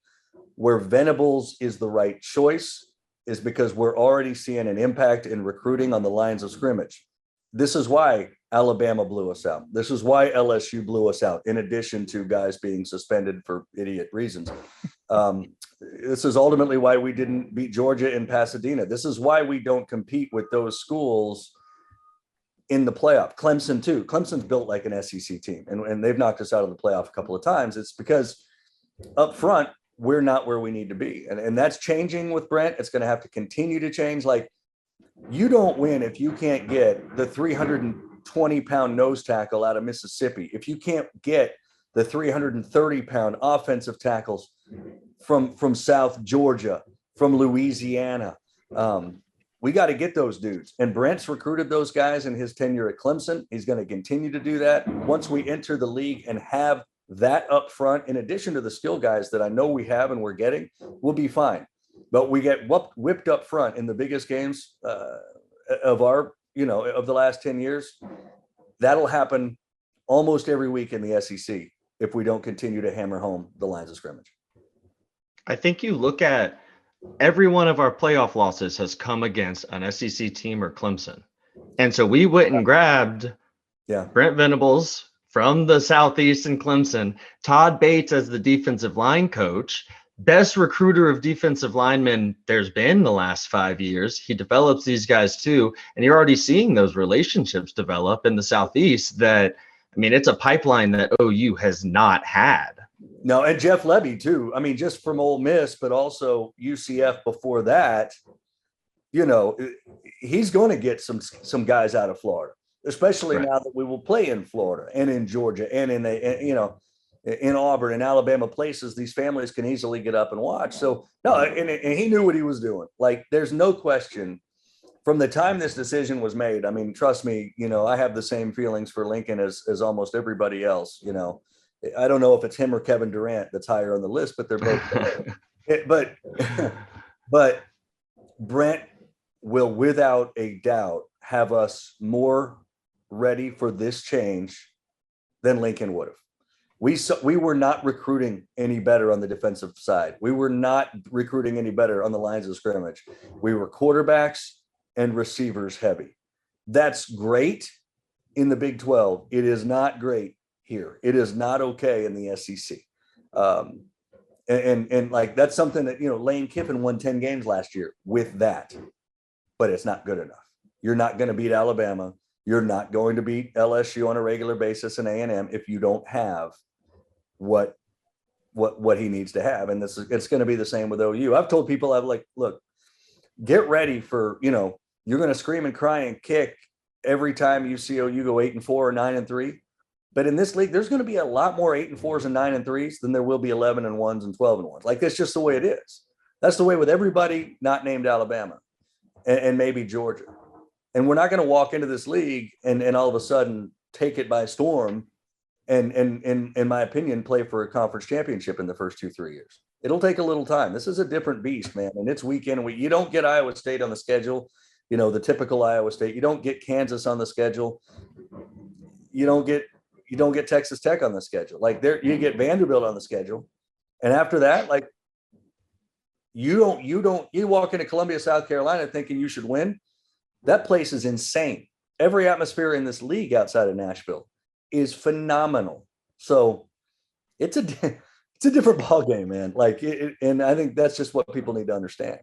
Where Venables is the right choice is because we're already seeing an impact in recruiting on the lines of scrimmage. This is why Alabama blew us out. This is why LSU blew us out, in addition to guys being suspended for idiot reasons. This is ultimately why we didn't beat Georgia in Pasadena. This is why we don't compete with those schools in the playoff. Clemson too. Clemson's built like an SEC team, and they've knocked us out of the playoff a couple of times. It's because up front, we're not where we need to be. And that's changing with Brent. It's going to have to continue to change. Like, you don't win if you can't get the 320-pound nose tackle out of Mississippi, if you can't get the 330-pound offensive tackles from South Georgia, from Louisiana. We got to get those dudes. And Brent's recruited those guys in his tenure at Clemson. He's going to continue to do that. Once we enter the league and have that up front, in addition to the skill guys that I know we have and we're getting, we'll be fine. But we get whipped up front in the biggest games of the last 10 years. That'll happen almost every week in the SEC if we don't continue to hammer home the lines of scrimmage. I think you look at every one of our playoff losses has come against an SEC team or Clemson. And so we went and grabbed Brent Venables from the Southeast and Clemson, Todd Bates as the defensive line coach, best recruiter of defensive linemen there's been the last 5 years. He develops these guys too. And you're already seeing those relationships develop in the Southeast that, I mean, it's a pipeline that OU has not had. No, and Jeff Lebby too. I mean, just from Ole Miss, but also UCF before that, he's going to get some guys out of Florida, especially now that we will play in Florida and in Georgia and in Auburn and Alabama, places these families can easily get up and watch. So no, and he knew what he was doing. Like, there's no question from the time this decision was made. I mean, trust me, I have the same feelings for Lincoln as almost everybody else. I don't know if it's him or Kevin Durant that's higher on the list, but they're both. But Brent will, without a doubt, have us more ready for this change than Lincoln would have. We were not recruiting any better on the defensive side. We were not recruiting any better on the lines of scrimmage. We were quarterbacks and receivers heavy. That's great in the Big 12. It is not great here. It is not okay in the SEC. And like, that's something that, Lane Kiffin won 10 games last year with that, but it's not good enough. You're not going to beat Alabama. You're not going to beat LSU on a regular basis in A&M if you don't have what he needs to have. And it's going to be the same with OU. I've told people, look, get ready for, you're going to scream and cry and kick every time you see OU go 8-4 or 9-3. But in this league, there's going to be a lot more 8-4s and 9-3s than there will be 11-1s and 12-1s. Like, that's just the way it is. That's the way with everybody not named Alabama and maybe Georgia. And we're not going to walk into this league and all of a sudden take it by storm and in my opinion, play for a conference championship in the first 2-3 years. It'll take a little time. This is a different beast, man. And it's week in and week. You don't get Iowa State on the schedule, the typical Iowa State. You don't get Kansas on the schedule. You don't get Texas Tech on the schedule. Like, you get Vanderbilt on the schedule. And after that, like, you walk into Columbia, South Carolina thinking you should win. That place is insane. Every atmosphere in this league outside of Nashville is phenomenal. So it's a different ball game, man. Like, and I think that's just what people need to understand.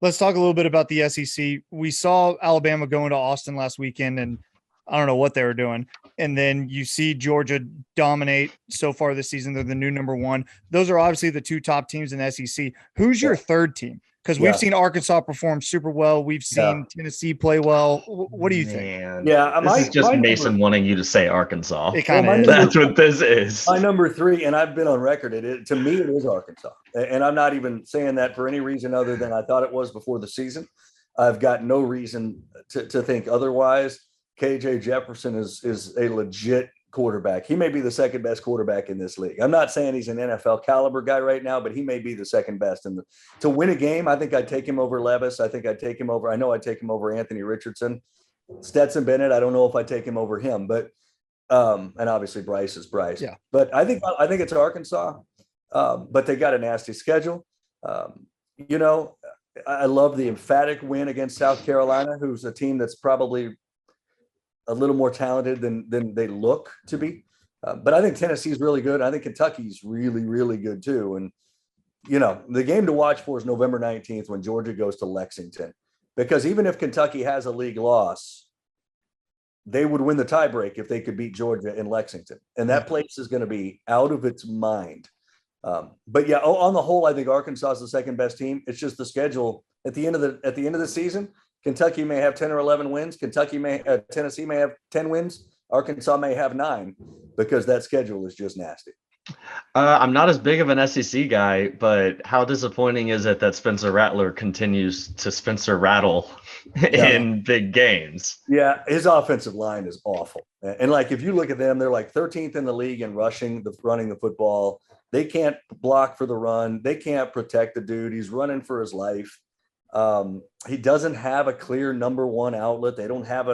Let's talk a little bit about the SEC. We saw Alabama going to Austin last weekend, and I don't know what they were doing. And then you see Georgia dominate so far this season. They're the new number one. Those are obviously the two top teams in the SEC. Who's your third team? Because we've seen Arkansas perform super well. We've seen Tennessee play well. What do you think? Yeah, this is just Mason wanting you to say Arkansas. It kind of is. That's what this is. My number 3, and I've been on record, to me, it is Arkansas. And I'm not even saying that for any reason other than I thought it was before the season. I've got no reason to think otherwise. KJ Jefferson is a legit quarterback. He may be the second best quarterback in this league. I'm not saying he's an NFL caliber guy right now, but he may be the second best. And to win a game, I think I'd take him over Levis. I know I'd take him over Anthony Richardson. Stetson Bennett, I don't know if I take him over him, but and obviously Bryce is Bryce. Yeah. But I think it's Arkansas. But they got a nasty schedule. You know, I love the emphatic win against South Carolina, who's a team that's probably a little more talented than they look to be. But I think Tennessee's really good. I think Kentucky's really, really good too. And, you know, the game to watch for is November 19th when Georgia goes to Lexington. Because even if Kentucky has a league loss, they would win the tiebreak if they could beat Georgia in Lexington. And that place is going to be out of its mind. But yeah, on the whole, I think Arkansas is the second best team. It's just the schedule at the end of the season. Kentucky may have 10 or 11 wins. Tennessee may have 10 wins. Arkansas may have 9 because that schedule is just nasty. I'm not as big of an SEC guy, but how disappointing is it that Spencer Rattler continues to Spencer Rattle in big games? Yeah, his offensive line is awful. And like, if you look at them, they're like 13th in the league in running the football. They can't block for the run. They can't protect the dude. He's running for his life. He doesn't have a clear number one outlet. They don't have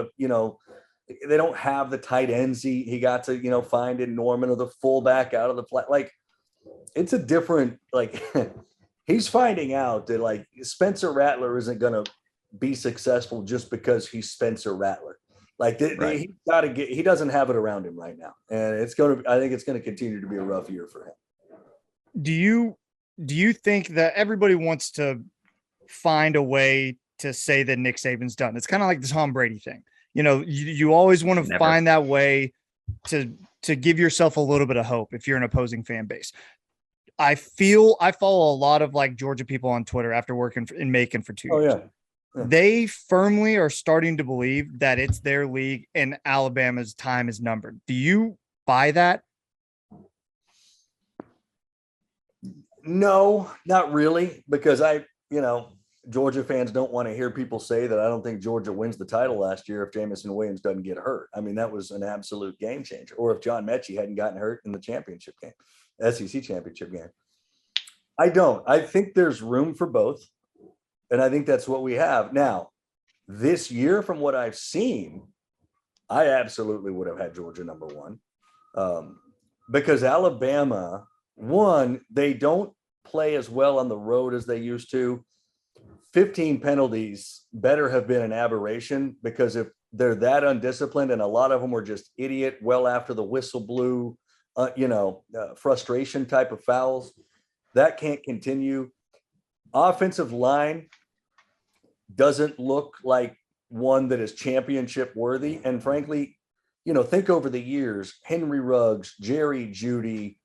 they don't have the tight ends he got to, find in Norman or the fullback out of the flat. Like, it's a different, like, he's finding out that, like, Spencer Rattler isn't going to be successful just because he's Spencer Rattler. Like, he doesn't have it around him right now. And I think it's going to continue to be a rough year for him. Do you think that everybody wants to find a way to say that Nick Saban's done? It's kind of like the Tom Brady thing. You always want to find that way to give yourself a little bit of hope if you're an opposing fan base. I follow a lot of like Georgia people on Twitter after working in Macon for 2 years. Yeah. They firmly are starting to believe that it's their league and Alabama's time is numbered. Do you buy that? No, not really, because Georgia fans don't want to hear people say that I don't think Georgia wins the title last year if Jamison Williams doesn't get hurt. I mean, that was an absolute game changer. Or if John Mechie hadn't gotten hurt in the championship game, SEC championship game. I don't. I think there's room for both. And I think that's what we have. Now, this year, from what I've seen, I absolutely would have had Georgia number one. Because Alabama, one, they don't play as well on the road as they used to. 15 penalties better have been an aberration, because if they're that undisciplined, and a lot of them were just idiot, well after the whistle blew, frustration type of fouls, that can't continue. Offensive line doesn't look like one that is championship worthy. And frankly, think over the years, Henry Ruggs, Jerry Jeudy,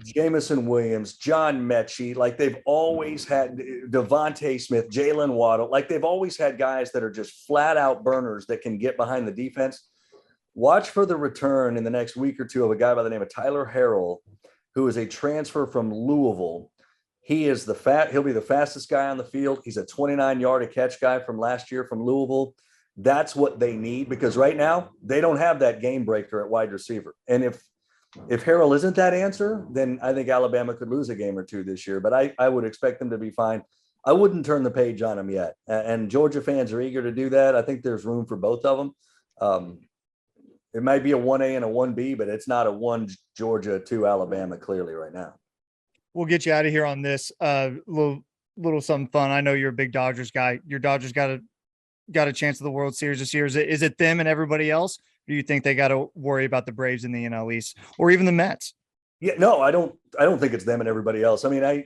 Jamison Williams, John Mechie, like they've always had Devontae Smith, Jalen Waddle, like they've always had guys that are just flat out burners that can get behind the defense. Watch for the return in the next week or two of a guy by the name of Tyler Harrell, who is a transfer from Louisville. He'll be the fastest guy on the field. He's a 29-yard a catch guy from last year from Louisville. That's what they need, because right now they don't have that game breaker at wide receiver. And if Harrell isn't that answer, then I think Alabama could lose a game or two this year, but I would expect them to be fine. I wouldn't turn the page on them yet. And Georgia fans are eager to do that. I think there's room for both of them. It might be a 1A and a 1B, but it's not a 1 Georgia, 2 Alabama clearly right now. We'll get you out of here on this little something fun. I know you're a big Dodgers guy. Your Dodgers got a chance at the World Series this year. Is it them and everybody else? Or do you think they got to worry about the Braves in the NL East or even the Mets? Yeah, no, I don't think it's them and everybody else. I mean, I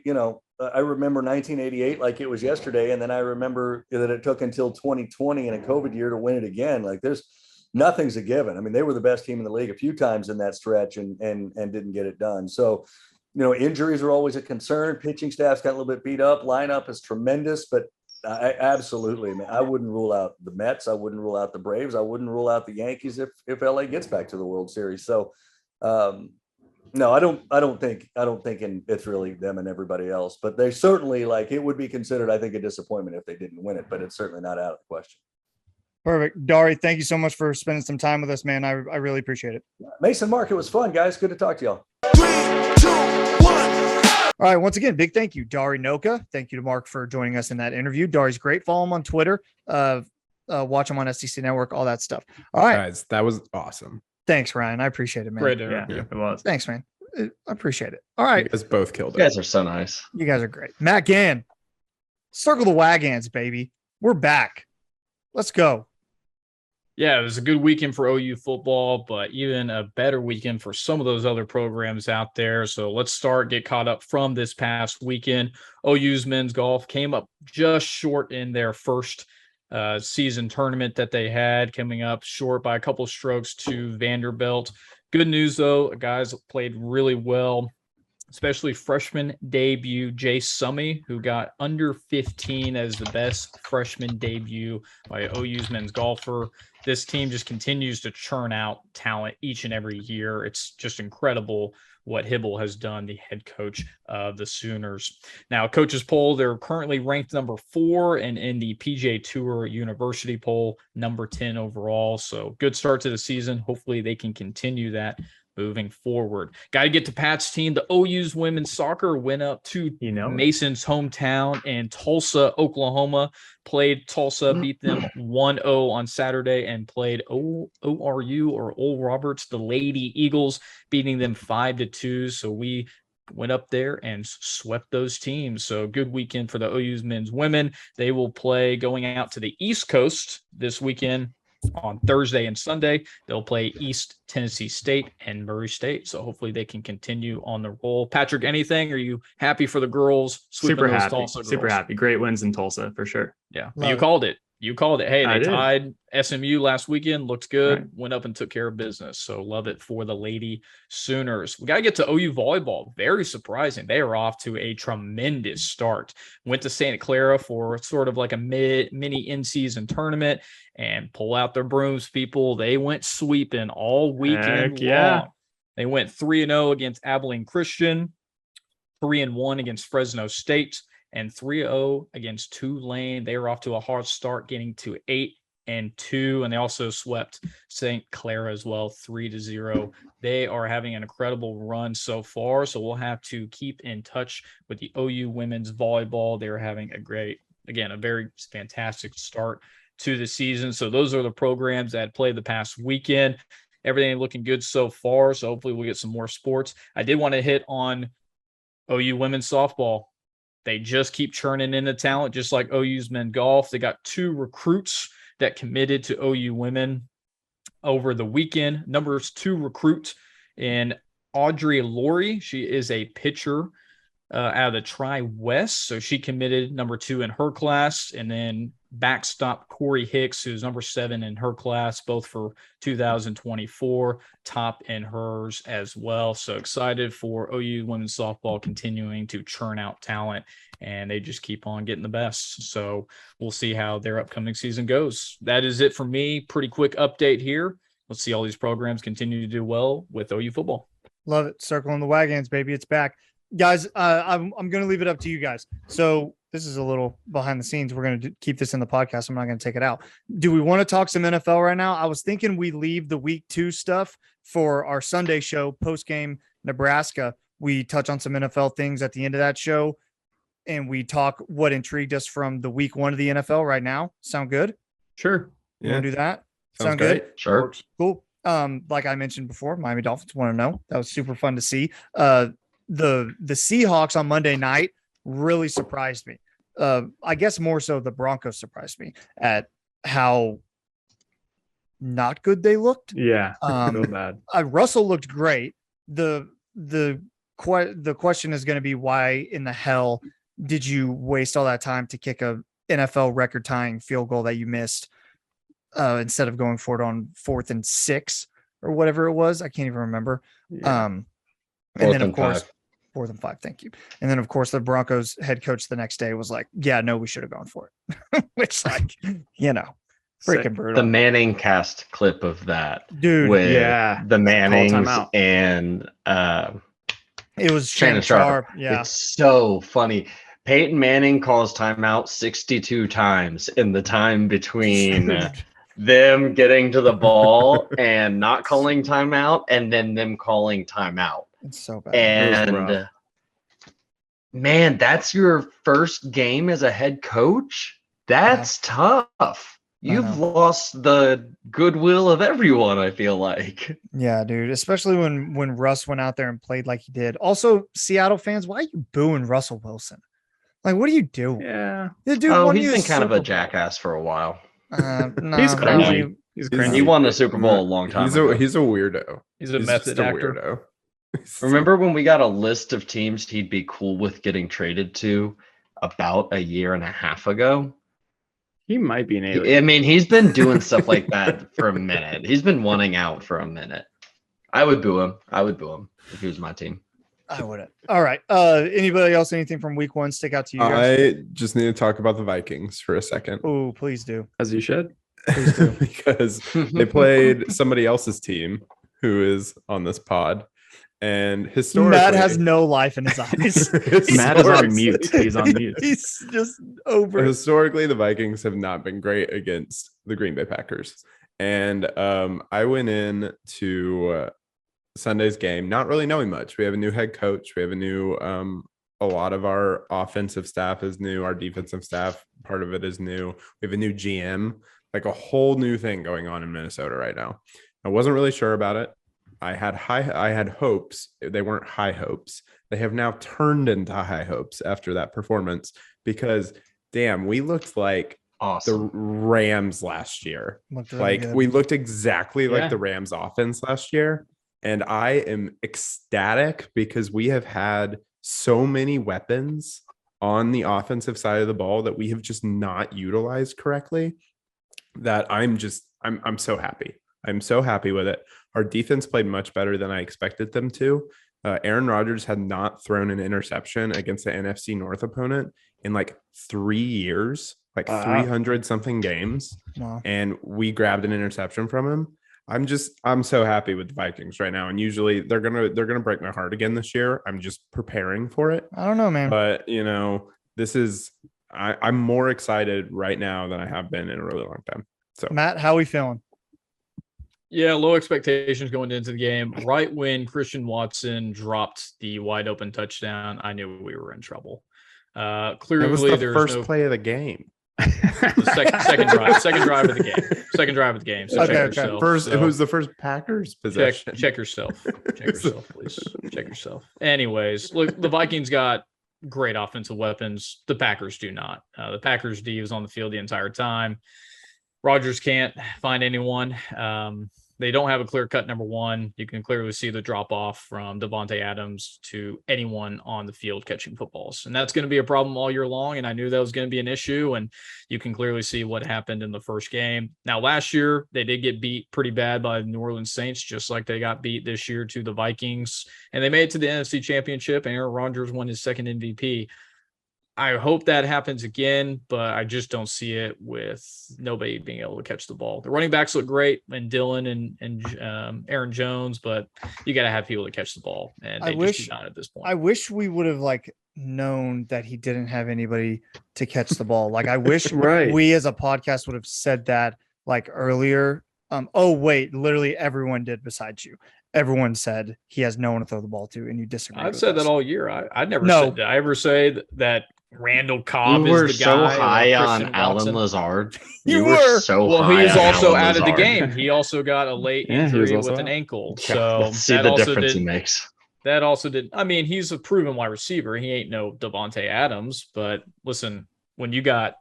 remember 1988 like it was yesterday. And then I remember that it took until 2020 in a COVID year to win it again. Like nothing's a given. I mean, they were the best team in the league a few times in that stretch and didn't get it done. So, injuries are always a concern. Pitching staff's got a little bit beat up. Lineup is tremendous, but I wouldn't rule out the Mets. I wouldn't rule out the Braves. I wouldn't rule out the Yankees if LA gets back to the World Series. So, no, I don't think it's really them and everybody else, but they certainly, like, it would be considered, I think, a disappointment if they didn't win it, but it's certainly not out of the question. Perfect. Dari, thank you so much for spending some time with us, man. I really appreciate it. Mason, Mark, it was fun, guys. Good to talk to y'all. 3, 2, 1. All right. Once again, big thank you, Dari Nowkhah. Thank you to Mark for joining us in that interview. Dari's great. Follow him on Twitter. Watch them on STC Network, all that stuff. All right. Guys, that was awesome. Thanks, Ryan. I appreciate it, man. Great Yeah, interview. it was. Thanks, man. I appreciate it. All You right. guys both killed You it. guys are so nice. You guys are great. Matt Gann, circle the wagons, baby. We're back. Let's go. Yeah, it was a good weekend for OU football, but even a better weekend for some of those other programs out there. So let's get caught up from this past weekend. OU's men's golf came up just short in their first season tournament that they had, coming up short by a couple strokes to Vanderbilt. Good news, though, guys played really well, especially freshman debut Jay Summey, who got under 15 as the best freshman debut by OU's men's golfer. This team just continues to churn out talent each and every year. It's just incredible what Hibble has done, the head coach of the Sooners. Now, coaches poll, they're currently ranked number 4, and in the PGA Tour University poll, number 10 overall. So good start to the season. Hopefully they can continue that moving forward. Got to get to Pat's team. The OU's women's soccer went up to Mason's hometown in Tulsa, Oklahoma. Played Tulsa, beat them 1-0 on Saturday, and played ORU or Old Roberts, the Lady Eagles, beating them 5-2. So we went up there and swept those teams. So good weekend for the OU's men's women. They will play going out to the East Coast this weekend. On Thursday and Sunday, they'll play East Tennessee State and Murray State. So hopefully they can continue on the roll. Patrick, anything? Are you happy for the girls? Super happy. Super happy. Great wins in Tulsa for sure. Yeah. You called it. You called it. Hey, they tied SMU last weekend. Looked good. Right. Went up and took care of business. So love it for the Lady Sooners. We got to get to OU volleyball. Very surprising. They are off to a tremendous start. Went to Santa Clara for sort of like a mini in-season tournament and pull out their brooms, people. They went sweeping all weekend long. They went 3-0 against Abilene Christian, 3-1 against Fresno State, and 3-0 against Tulane. They were off to a hard start, getting to 8-2, and they also swept St. Clara as well, 3-0. They are having an incredible run so far, so we'll have to keep in touch with the OU women's volleyball. They're having a very fantastic start to the season. So those are the programs that played the past weekend. Everything looking good so far, so hopefully we'll get some more sports. I did want to hit on OU women's softball. They just keep churning in the talent, just like OU's men golf. They got 2 recruits that committed to OU women over the weekend. Number 2 recruit in Audrey Laurie. She is a pitcher out of the Tri-West. So she committed number 2 in her class. And then backstop Corey Hicks, who's number 7 in her class, both for 2024, top in hers as well. So excited for OU women's softball continuing to churn out talent, and they just keep on getting the best. So we'll see how their upcoming season goes. That is it for me. Pretty quick update here. Let's see all these programs continue to do well with OU football. Love it. Circling the wagons, baby. It's back. Guys, I'm going to leave it up to you guys. So this is a little behind the scenes. We're going to keep this in the podcast. I'm not going to take it out. Do we want to talk some NFL right now? I was thinking we leave the week 2 stuff for our Sunday show, post-game Nebraska. We touch on some NFL things at the end of that show, and we talk what intrigued us from the week 1 of the NFL right now. Sound good? Sure. You want to do that? Sounds good? great. Sure. Cool. Like I mentioned before, Miami Dolphins 1-0. That was super fun to see. The Seahawks on Monday night really surprised me. I guess more so the Broncos surprised me at how not good they looked. Yeah. So bad. Russell looked great. The question is going to be, why in the hell did you waste all that time to kick a NFL record tying field goal that you missed instead of going for it on 4th and 6 or whatever it was? I can't even remember. Yeah. And then of course, 4th and 5. Thank you. And then of course the Broncos head coach the next day was like, yeah, no, we should have gone for it. Which, like, freaking brutal. The Manning cast clip of that, dude. with the Mannings timeout. and It was Shannon Sharp. Yeah. It's so funny. Peyton Manning calls timeout 62 times in the time between them getting to the ball and not calling timeout, and then them calling timeout. It's so bad. And man, that's your first game as a head coach. That's tough. You've lost the goodwill of everyone, I feel like. Yeah, dude. Especially when Russ went out there and played like he did. Also, Seattle fans, why are you booing Russell Wilson? Like, what are you doing? Yeah. The dude He's been kind of a jackass for a while. No, He's bro. cringy. He's cringy. He won the Super Bowl a long time ago. He's a weirdo. He's a method just actor. weirdo. Remember when we got a list of teams he'd be cool with getting traded to about a year and a half ago? He might be an alien. I mean, he's been doing stuff like that for a minute. He's been wanting out for a minute. I would boo him. If he was my team. I wouldn't. All right. Anybody else? Anything from week 1 stick out to you guys? I just need to talk about the Vikings for a second. Oh, please do. As you should. Please do. Because they played somebody else's team who is on this pod. And historically, Matt has no life in his eyes. Matt is on mute. He's on mute. He's just over. Historically, the Vikings have not been great against the Green Bay Packers. And I went in to Sunday's game not really knowing much. We have a new head coach. We have a new a lot of our offensive staff is new. Our defensive staff, part of it is new. We have a new GM, like a whole new thing going on in Minnesota right now. I wasn't really sure about it. I had hopes. They weren't high hopes. They have now turned into high hopes after that performance because damn, we looked like Awesome. the Rams last year. Really good. We looked exactly like the Rams offense last year. And I am ecstatic because we have had so many weapons on the offensive side of the ball that we have just not utilized correctly that I'm so happy. I'm so happy with it. Our defense played much better than I expected them to. Aaron Rodgers had not thrown an interception against the NFC North opponent in like 3 years, like 300 something games. Wow. And we grabbed an interception from him. I'm so happy with the Vikings right now. And usually they're going to break my heart again this year. I'm just preparing for it. I don't know, man. But I'm more excited right now than I have been in a really long time. So Matt, how we feeling? Yeah, low expectations going into the game. Right when Christian Watson dropped the wide open touchdown, I knew we were in trouble. Clearly, it was the there's first no play of the game. the second drive of the game. So check yourself. It was the first Packers possession. Check yourself. Check yourself, please. Check yourself. Anyways, look, the Vikings got great offensive weapons. The Packers do not. The Packers D was on the field the entire time. Rodgers can't find anyone. They don't have a clear-cut number one. You can clearly see the drop-off from Devontae Adams to anyone on the field catching footballs. And that's going to be a problem all year long, and I knew that was going to be an issue, and you can clearly see what happened in the first game. Now, last year, they did get beat pretty bad by the New Orleans Saints, just like they got beat this year to the Vikings, and they made it to the NFC Championship, and Aaron Rodgers won his second MVP. I hope that happens again, but I just don't see it with nobody being able to catch the ball. The running backs look great, and Dylan and Aaron Jones, but you got to have people to catch the ball, and they just do not at this point. I wish we would have known that he didn't have anybody to catch the ball. I wish we as a podcast would have said that earlier. Literally everyone did besides you. Everyone said he has no one to throw the ball to, and you disagree. I've said that all year. I never said. Did I ever say that Randall Cobb you is the were guy? so high on Alan Lazard. You were so well. high. He is also Alan out of the Lazard. game. He also got a late injury with an ankle. So let's see the difference he makes. That also did. I mean, he's a proven wide receiver. He ain't no Devontae Adams. But listen, when you got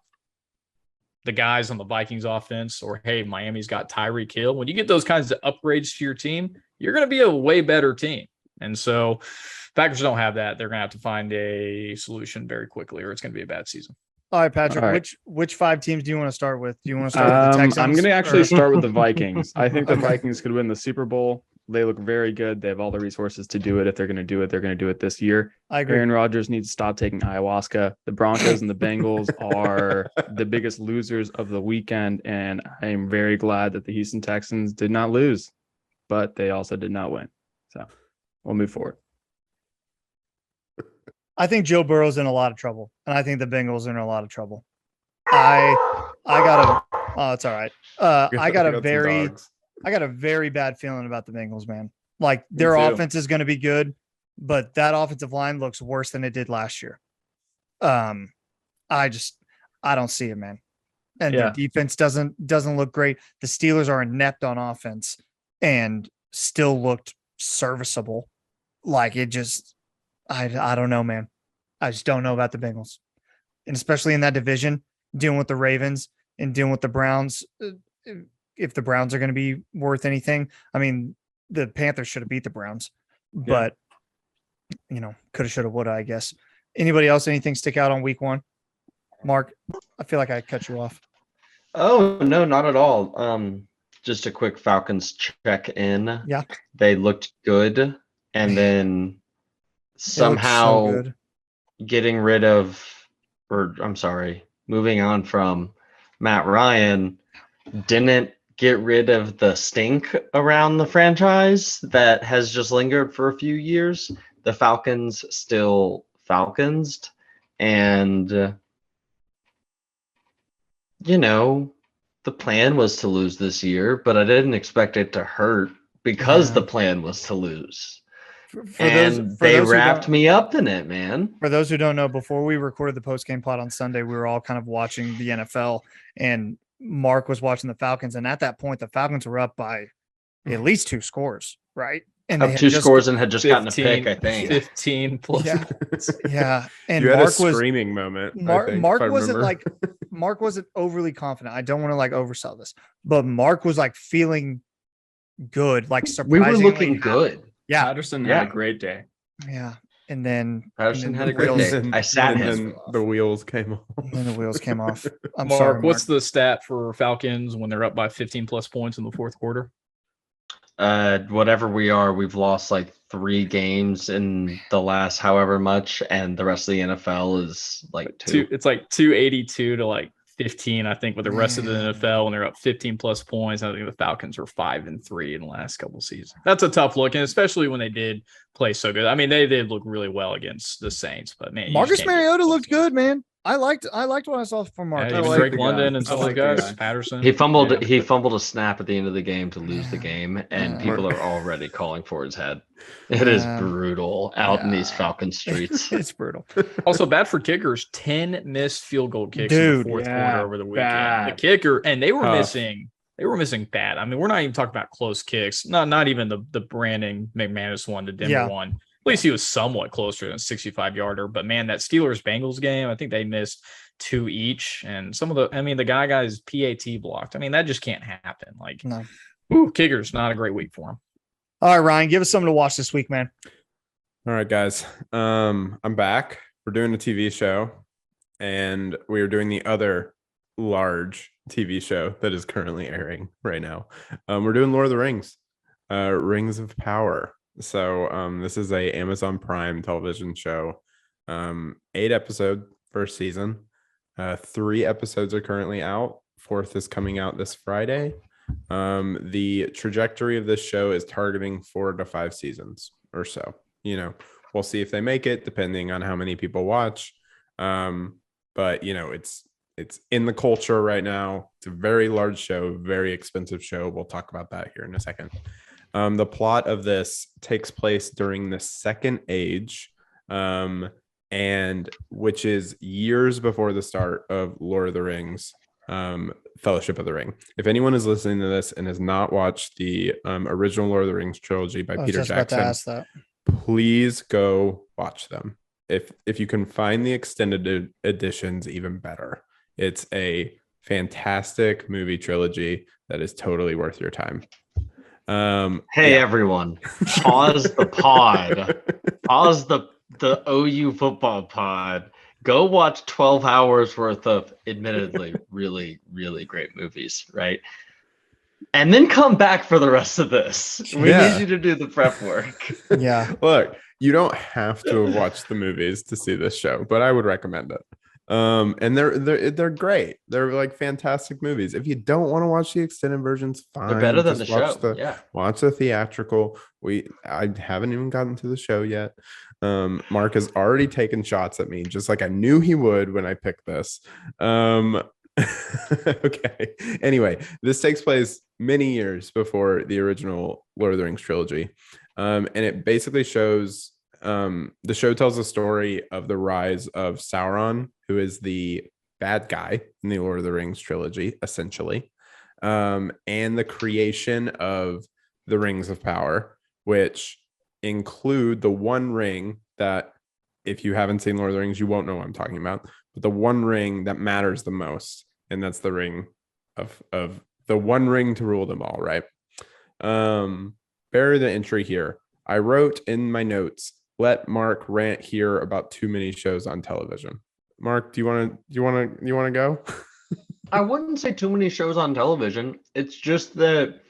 the guys on the Vikings offense, or hey, Miami's got Tyreek Hill, when you get those kinds of upgrades to your team, you're going to be a way better team. And so Packers don't have that. They're going to have to find a solution very quickly, or it's going to be a bad season. All right, Patrick, All right. which 5 teams do you want to start with? Do you want to start with the Texans? I'm going to actually start with the Vikings. I think the Vikings could win the Super Bowl. They look very good. They have all the resources to do it. If they're going to do it, they're going to do it this year. I agree. Aaron Rodgers needs to stop taking ayahuasca. The Broncos and the Bengals are the biggest losers of the weekend, and I am very glad that the Houston Texans did not lose, but they also did not win. So we'll move forward. I think Joe Burrow's in a lot of trouble, and I think the Bengals are in a lot of trouble. It's all right. I got a very bad feeling about the Bengals, man. Their offense is going to be good, but that offensive line looks worse than it did last year. I don't see it, man. and their defense doesn't look great. The Steelers are inept on offense and still looked serviceable. Like it just, I don't know, man. I just don't know about the Bengals, and especially in that division, dealing with the Ravens and dealing with the Browns. If the Browns are going to be worth anything, I mean, the Panthers should have beat the Browns, but coulda, shoulda, woulda, I guess. Anybody else, anything stick out on week 1? Mark, I feel like I cut you off. Oh, no, not at all. Just a quick Falcons check in. Yeah. They looked good. And then somehow getting rid of, moving on from Matt Ryan didn't get rid of the stink around the franchise that has just lingered for a few years. The Falcons still Falconsed, and the plan was to lose this year, but I didn't expect it to hurt because the plan was to lose. They wrapped me up in it, man. For those who don't know, before we recorded the post-game pod on Sunday, we were all kind of watching the NFL, and Mark was watching the Falcons. And at that point, the Falcons were up by at least 2 scores, right? And up 2 scores and had just gotten a pick, I think. 15 plus. Yeah. And you had Mark a screaming moment. Mark wasn't overly confident. I don't want to oversell this, but Mark was feeling good, surprisingly. We were looking good. Yeah. Patterson had a great day. Yeah. And then Patterson had a great day. I sat him. The wheels came off. And then the wheels came off. I'm Mark, sorry, what's the stat for Falcons when they're up by 15 plus points in the fourth quarter? Whatever we are, we've lost 3 games in the last however much, and the rest of the NFL is 2. It's 282 to 15, I think, with the rest of the NFL when they're up 15 plus points. I think the Falcons are 5-3 in the last couple of seasons. That's a tough look, and especially when they did play so good. I mean, they did look really well against the Saints, but man, Marcus Mariota looked good, man. I liked what I saw from Mark. Yeah, Drake London and some of the guys. Patterson. He fumbled a snap at the end of the game to lose the game, and people are already calling for his head. It is brutal out in these Falcon streets. It's brutal. Also bad for kickers. 10 missed field goal kicks in the fourth quarter over the weekend. Bad. The kicker, and they were missing. They were missing bad. I mean, we're not even talking about close kicks. Not even the Brandon McManus one, the Denver one. At least he was somewhat closer than a 65-yarder. But, man, that Steelers-Bengals game, I think they missed 2 each. And some of the guy got his PAT blocked. I mean, that just can't happen. Kickers, not a great week for him. All right, Ryan, give us something to watch this week, man. All right, guys. I'm back. We're doing a TV show, and we are doing the other large TV show that is currently airing right now. We're doing Lord of the Rings, Rings of Power. So this is a Amazon Prime television show. 8 episode first season. 3 episodes are currently out. 4th is coming out this Friday. The trajectory of this show is targeting 4 to 5 seasons or so. We'll see if they make it, depending on how many people watch. But it's in the culture right now. It's a very large show, very expensive show. We'll talk about that here in a second. The plot of this takes place during the Second Age, and which is years before the start of Lord of the Rings, Fellowship of the Ring. If anyone is listening to this and has not watched the original Lord of the Rings trilogy by Peter Jackson, please go watch them. If you can find the extended editions, even better. It's a fantastic movie trilogy that is totally worth your time. Everyone, pause the pod. Pause the OU football pod. Go watch 12 hours worth of admittedly really, really great movies, right? And then come back for the rest of this. We need you to do the prep work. Yeah. Look, you don't have to have watched the movies to see this show, but I would recommend it. And they're great. They're fantastic movies. If you don't want to watch the extended versions, fine. They're better than the show. Watch the theatrical. I haven't even gotten to the show yet. Mark has already taken shots at me, just like I knew he would when I picked this. Okay. Anyway, this takes place many years before the original Lord of the Rings trilogy. And it basically shows the show tells the story of the rise of Sauron, who is the bad guy in the Lord of the Rings trilogy, essentially, and the creation of the Rings of Power, which include the one ring that, if you haven't seen Lord of the Rings, you won't know what I'm talking about, but the one ring that matters the most, and that's the ring of the one ring to rule them all, right? Bury the entry here. I wrote in my notes, let Mark rant here about too many shows on television. Mark, do you want to go? I wouldn't say too many shows on television. It's just that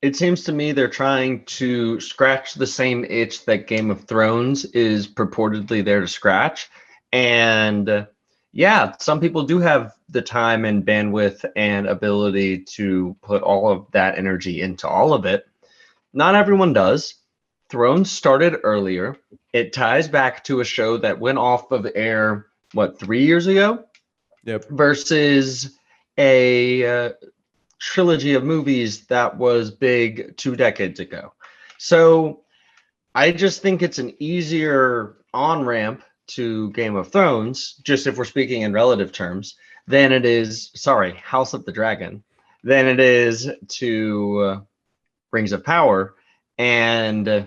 it seems to me they're trying to scratch the same itch that Game of Thrones is purportedly there to scratch. And yeah, some people do have the time and bandwidth and ability to put all of that energy into all of it. Not everyone does. Thrones started earlier. It ties back to a show that went off of air, 3 years ago? Yep. Versus a trilogy of movies that was big 2 decades ago. So I just think it's an easier on-ramp to Game of Thrones, just if we're speaking in relative terms, than it is, House of the Dragon, than it is to Rings of Power. And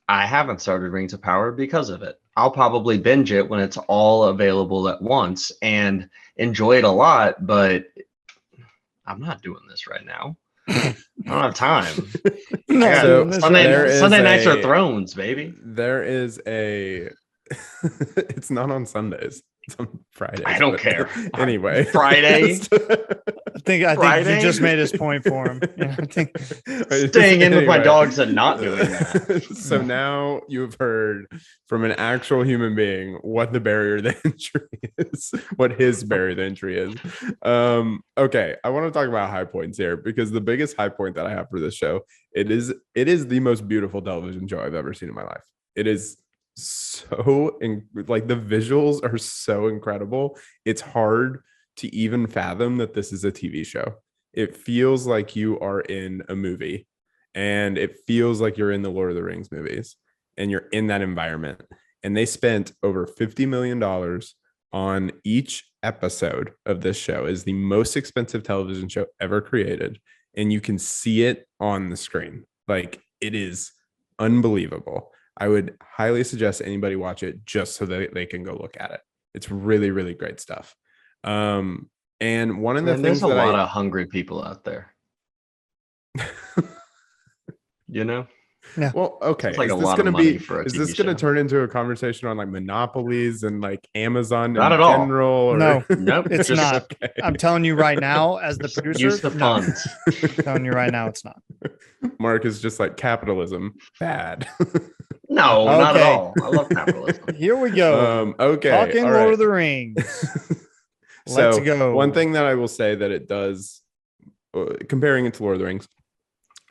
I haven't started Rings of Power because of it. I'll probably binge it when it's all available at once and enjoy it a lot, but I'm not doing this right now. I don't have time. Sunday nights are Thrones, baby. There is a it's not on Sundays. It's on Fridays. I don't care. Anyway. Friday. I think you just made his point for him. Yeah, I think staying in with my dogs and not doing that. So now you've heard from an actual human being what the barrier to entry is, what his barrier to entry is. Okay, I want to talk about high points here, because the biggest high point that I have for this show, it is the most beautiful television show I've ever seen in my life. It is so like the visuals are so incredible. It's hard to even fathom that this is a TV show. It feels like you are in a movie, and it feels like you're in the Lord of the Rings movies, and you're in that environment. And they spent over $50 million on each episode of this show. It is the most expensive television show ever created, and you can see it on the screen. Like, it is unbelievable. I would highly suggest anybody watch it just so that they can go look at it. It's really, really great stuff. And one of the things there's a lot of hungry people out there. You know? Yeah. Well, okay. It's like a lot of money for a is TV this going to show. turn into a conversation on like monopolies and like Amazon Not in at all. general? Or... No, Nope. it's just not. Okay. I'm telling you right now, as the producer, use the funds. I'm telling you right now, it's not. Mark is just like, capitalism bad. No, not at Okay. all. I love capitalism. Here we go. Okay. Talking all Lord right. of the Rings. So Let's go. one thing that I will say that it does, comparing it to Lord of the Rings,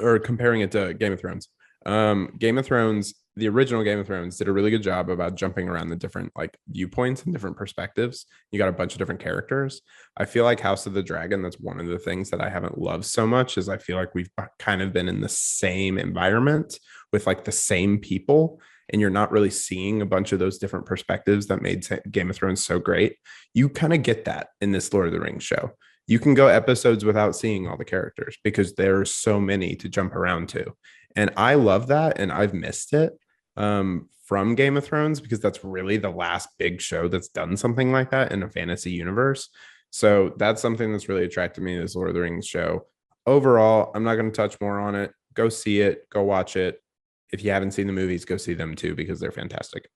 or comparing it to Game of Thrones, Game of Thrones, the original Game of Thrones, did a really good job about jumping around the different like viewpoints and different perspectives. You got a bunch of different characters. I feel like House of the Dragon, that's one of the things that I haven't loved so much, is I feel like we've kind of been in the same environment with like the same people, and you're not really seeing a bunch of those different perspectives that made Game of Thrones so great. You kind of get that in this Lord of the Rings show. You can go episodes without seeing all the characters because there are so many to jump around to. And I love that. And I've missed it from Game of Thrones, because that's really the last big show that's done something like that in a fantasy universe. So that's something that's really attracted me to this Lord of the Rings show. Overall, I'm not going to touch more on it. Go see it. Go watch it. If you haven't seen the movies, go see them too, because they're fantastic.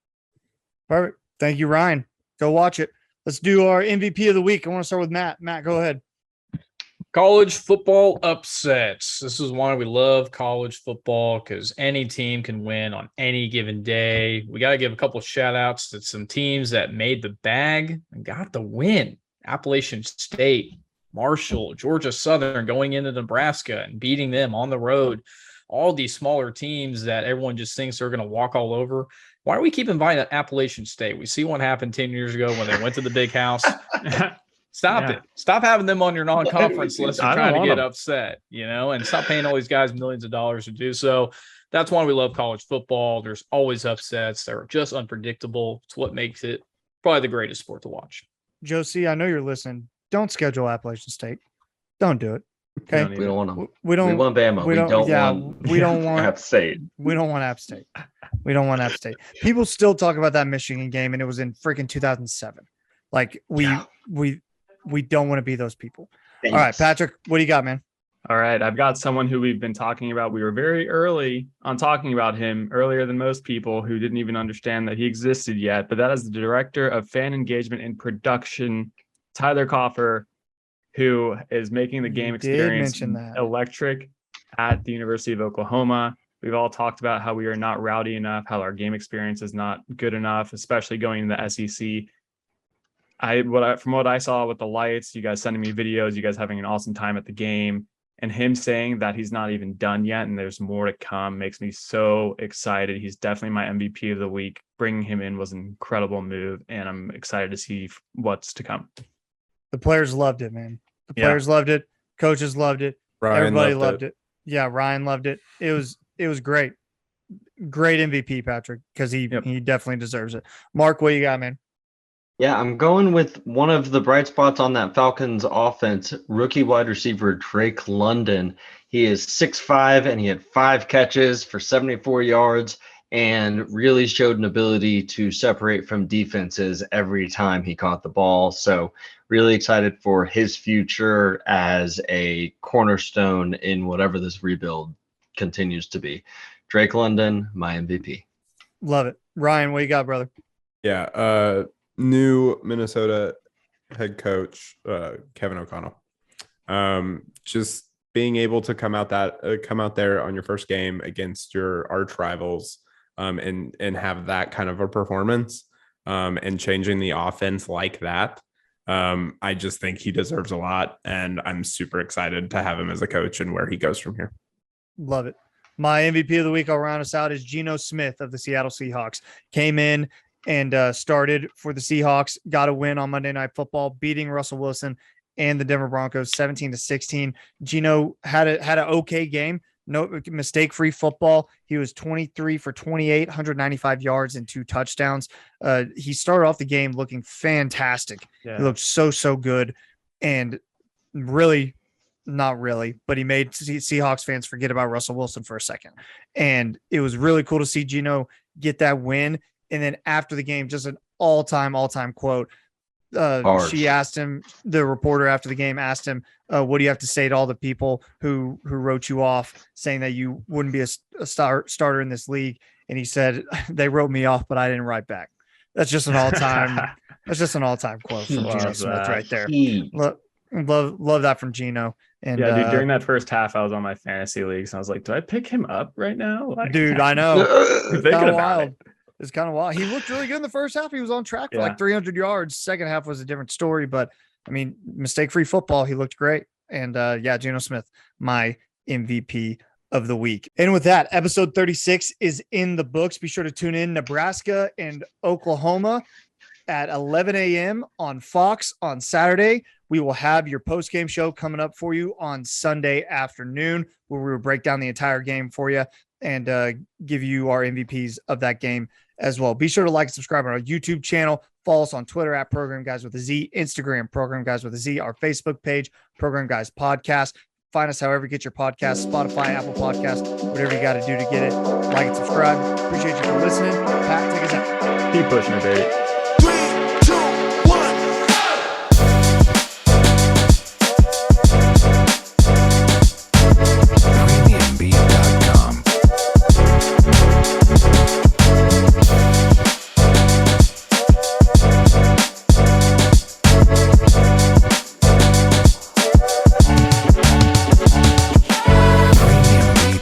Perfect. Thank you, Ryan. Go watch it. Let's do our MVP of the week. I want to start with Matt. Matt, go ahead. College football upsets. This is why we love college football, because any team can win on any given day. We got to give a couple of shout outs to some teams that made the bag and got the win. Appalachian State, Marshall, Georgia Southern going into Nebraska and beating them on the road. All these smaller teams that everyone just thinks they're going to walk all over. Why do we keep inviting Appalachian State? We see what happened 10 years ago when they went to the big house. Stop it. Stop having them on your non-conference list and trying to get upset, and stop paying all these guys millions of dollars to do so. That's why we love college football. There's always upsets. They're just unpredictable. It's what makes it probably the greatest sport to watch. Josie, I know you're listening. Don't schedule Appalachian State. Don't do it. Okay. We don't want them. We don't We want Bama. We don't want App State. We don't want App State. We don't want App State. People still talk about that Michigan game, and it was in freaking 2007. Like we don't want to be those people. Thanks. All right, Patrick, what do you got, man? All right, I've got someone who we've been talking about. We were very early on talking about him, earlier than most people who didn't even understand that he existed yet. But that is the director of fan engagement and production, Tyler Coffer, who is making the game experience electric at the University of Oklahoma. We've all talked about how we are not rowdy enough, how our game experience is not good enough, especially going to the SEC. From what I saw with the lights, you guys sending me videos, you guys having an awesome time at the game, and him saying that he's not even done yet and there's more to come makes me so excited. He's definitely my MVP of the week. Bringing him in was an incredible move, and I'm excited to see what's to come. The players loved it, man. The players loved it. Coaches loved it. Everybody loved it. Yeah, Ryan loved it. It was great. Great MVP, Patrick, because he definitely deserves it. Mark, what you got, man? Yeah, I'm going with one of the bright spots on that Falcons offense, rookie wide receiver Drake London. He is 6'5", and he had 5 catches for 74 yards and really showed an ability to separate from defenses every time he caught the ball. So really excited for his future as a cornerstone in whatever this rebuild continues to be. Drake London, my MVP. Love it. Ryan, what you got, brother? Yeah, new Minnesota head coach Kevin O'Connell. Just being able to come out there on your first game against your arch rivals, and have that kind of a performance, and changing the offense like that. I just think he deserves a lot, and I'm super excited to have him as a coach and where he goes from here. Love it. My MVP of the week, I'll round us out, is Geno Smith of the Seattle Seahawks. Came in and started for the Seahawks, got a win on Monday Night Football, beating Russell Wilson and the Denver Broncos 17-16. Geno had an okay game, no mistake-free football. He was 23 for 28, 195 yards and 2 touchdowns. He started off the game looking fantastic. Yeah. He looked so good, and really, not really, but he made Seahawks fans forget about Russell Wilson for a second. And it was really cool to see Geno get that win. And then after the game, just an all-time quote. She asked him, the reporter after the game asked him, what do you have to say to all the people who wrote you off, saying that you wouldn't be a starter in this league? And he said, they wrote me off, but I didn't write back. That's just an all-time quote from Geno Smith right there. Love that from Geno. And yeah, dude, during that first half, I was on my fantasy leagues, and I was like, do I pick him up right now? Like, dude, I know. It's kind of wild. It's kind of wild. He looked really good in the first half. He was on track for like 300 yards. Second half was a different story, but I mean, mistake-free football, he looked great. And Geno Smith, my MVP of the week. And with that, episode 36 is in the books. Be sure to tune in Nebraska and Oklahoma at 11 a.m. on Fox on Saturday. We will have your post-game show coming up for you on Sunday afternoon, where we will break down the entire game for you and give you our MVPs of that game as well. Be sure to like and subscribe on our YouTube channel. Follow us on Twitter at Program Guys with a Z, Instagram Program Guys with a Z, our Facebook page, Program Guys Podcast. Find us however you get your podcast, Spotify, Apple Podcast, whatever you got to do to get it. Like and subscribe. Appreciate you for listening. Pat, take us out. Keep pushing it, baby.